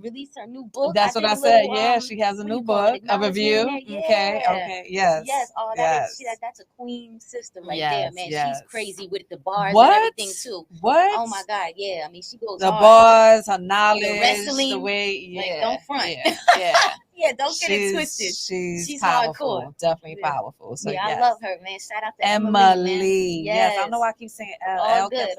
released her new book. That's what I said. She has a new book, a review. Okay. Yes. Oh, that's a queen sister right there, man. She's crazy with the bars and everything too. What? Oh my God, yeah. I mean, she goes the hard. bars, her knowledge, the wrestling, the way. Don't front. Yeah, don't get it twisted. She's powerful. Hardcore. Definitely powerful. So I love her, man. Shout out to Emily. Yes, I don't know why I keep saying L. Good.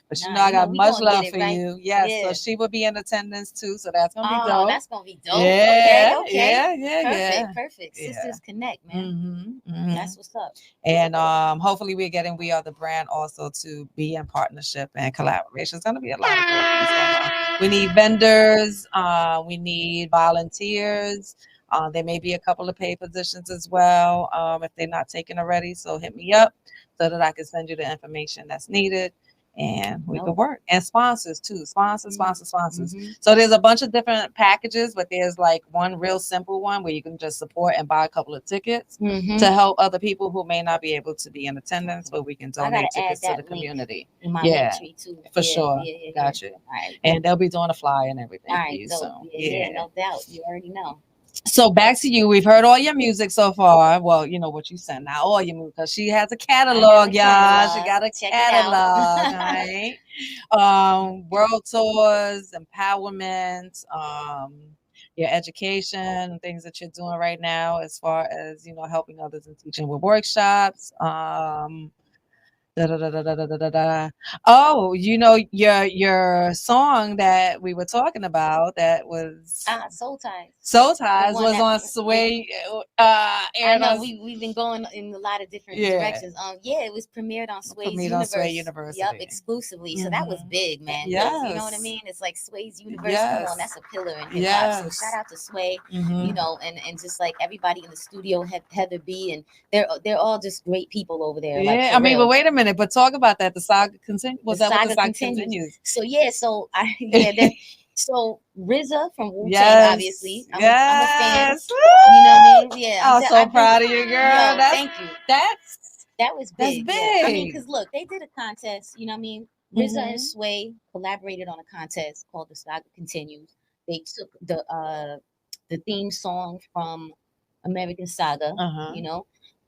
But I got much love for you. Yes, so she will be in attendance too. So that's gonna be dope. That's gonna be dope. Yeah, okay. Perfect. Sisters connect, man. That's what's up. And hopefully We Are the Brand also to be in partnership and collaboration. It's gonna be a lot of good things going on. We need vendors. We need volunteers. There may be a couple of paid positions as well if they're not taken already. So hit me up so that I can send you the information that's needed. And we could work. And sponsors too. Sponsors. So there's a bunch of different packages, but there's like one real simple one where you can just support and buy a couple of tickets to help other people who may not be able to be in attendance, but we can donate tickets to the community. Too. For sure. Got you. All right. And they'll be doing a flyer and everything. All right. So no doubt. You already know. So back to you. We've heard all your music so far. Well, you know what you sent, not all your music, because she has a catalog, y'all. She got a catalog, right? World tours, empowerment, your education, and things that you're doing right now, as far as helping others and teaching with workshops. Da, da, da, da, da, da, da, da. Oh, your song that we were talking about that was Soul Ties. Soul Ties was on Sway. I know we've been going in a lot of different directions. It was premiered on Sway's Universe. Sway University. Yep, exclusively. So that was big, man. Yes. You know what I mean? It's like Sway's Universe. Come on, that's a pillar in hip hop. So shout out to Sway. And just like everybody in the studio, Heather B, and they're all just great people over there. Yeah, like, I mean, but wait a minute. But talk about that. The saga continues. The saga continues. So so RZA from Wu-Tang, obviously. I'm a fan. You know what I mean? Yeah. I'm so proud of you, girl. Thank you. That was big. That's big. Yeah. I mean, because look, they did a contest. You know what I mean? RZA and Sway collaborated on a contest called The Saga Continues. They took the theme song from American Saga,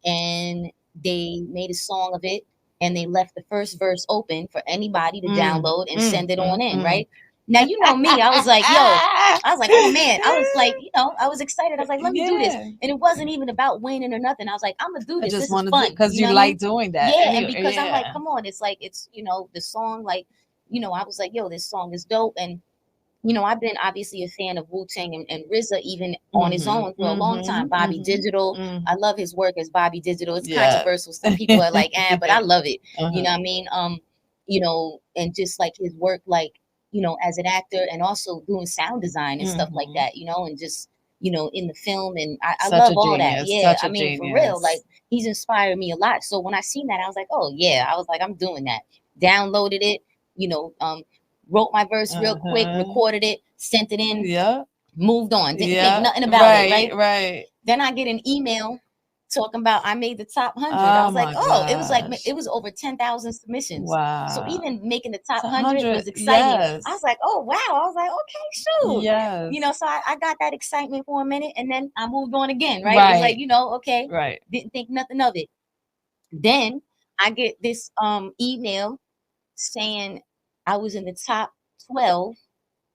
and they made a song of it. And they left the first verse open for anybody to download and send it on in, right? Now, you know me. I was like, oh, man. I was like, I was excited. I was like, let me do this. And it wasn't even about winning or nothing. I was like, I'm going to do this. This is fun. Because you like doing that. Yeah, and because I'm like, come on. It's like, it's, the song, like, I was like, yo, this song is dope. And I've been obviously a fan of Wu-Tang and RZA even on his own for a long time. Bobby Digital. I love his work as Bobby Digital. It's controversial. Some people are like, but I love it. You know what I mean? And just like his work, like, as an actor and also doing sound design and stuff like that, and just, in the film. And I love all that. Yeah. I mean, for real, like he's inspired me a lot. So when I seen that, I was like, oh yeah, I was like, I'm doing that. Downloaded it, wrote my verse real quick, recorded it, sent it in, moved on. Didn't think nothing about it, right? Right. Then I get an email talking about I made the top 100. I was like, it was over 10,000 submissions. Wow. So even making the top 100 was exciting. I was like, oh wow. I was like, okay, shoot. Yes. So I got that excitement for a minute and then I moved on again, right? It was like, okay. Right. Didn't think nothing of it. Then I get this email saying I was in the top 12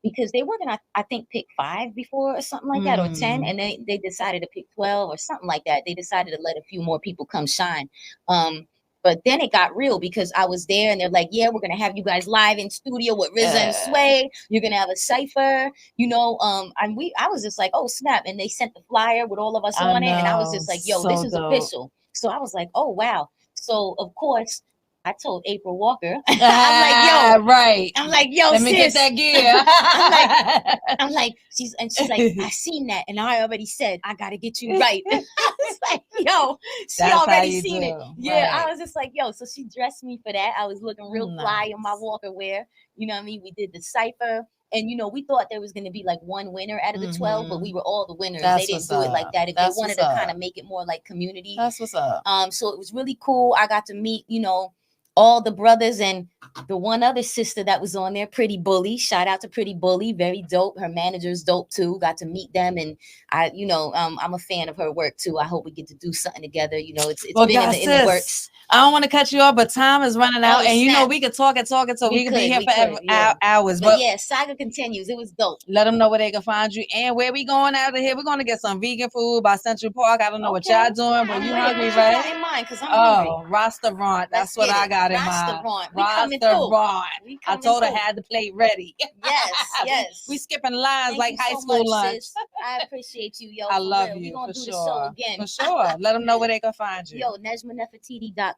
because they were gonna, I think, pick 5 before or something like that, or 10, and they decided to pick 12 or something like that. They decided to let a few more people come shine. But then it got real because I was there and they're like, yeah, we're gonna have you guys live in studio with RZA and Sway. You're gonna have a cypher, and I was just like, oh snap! And they sent the flyer with all of us on it, and I was just like, yo, this is official. So I was like, oh wow. So of course, I told April Walker, I'm like, yo, let me get that gear. I'm like, she's like, I seen that, and I already said I gotta get you right. I was like, yo, she already seen it. Yeah, I was just like, yo. So she dressed me for that. I was looking real fly in my Walker wear. You know what I mean? We did the cypher. And, we thought there was going to be like one winner out of the 12, but we were all the winners. They didn't do it like that. If they wanted to kind of make it more like community. That's what's up. So it was really cool. I got to meet, all the brothers and the one other sister that was on there, Pretty Bully. Shout out to Pretty Bully. Very dope. Her manager's dope too. Got to meet them. And I'm a fan of her work too. I hope we get to do something together. It's been in the works. I don't want to cut you off, but time is running out. And we could talk and talk until we could be here for hours. But yeah, Saga continues. It was dope. Let them know where they can find you. And where we going out of here? We're going to get some vegan food by Central Park. I don't know what y'all doing, but you hungry, right? In mind, because I'm hungry. Restaurant. That's what I got in mind. Restaurant. I told her I had the plate ready. Yes. We skipping lines like high school lunch. Sis. I appreciate you, yo. I love you. We're going to do the show again. For sure. Let them know where they can find you. Yo, NejmaNefertiti.com.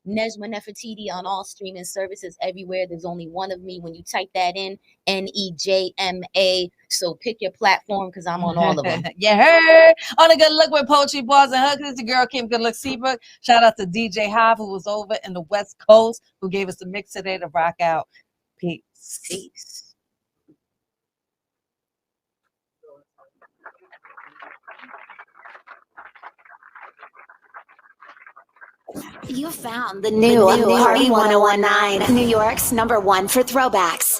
Nejma Nefertiti on all streaming services everywhere. There's only one of me when you type that in, NEJMA. So pick your platform because I'm on all of them. You heard? On a Good Look with Poetry Bars and Hugs. It's your girl Kim Good Look Seabrook. Shout out to DJ Hive, who was over in the West Coast, who gave us a mix today to rock out. Peace. You found the new Party 1019, New York's #1 for throwbacks.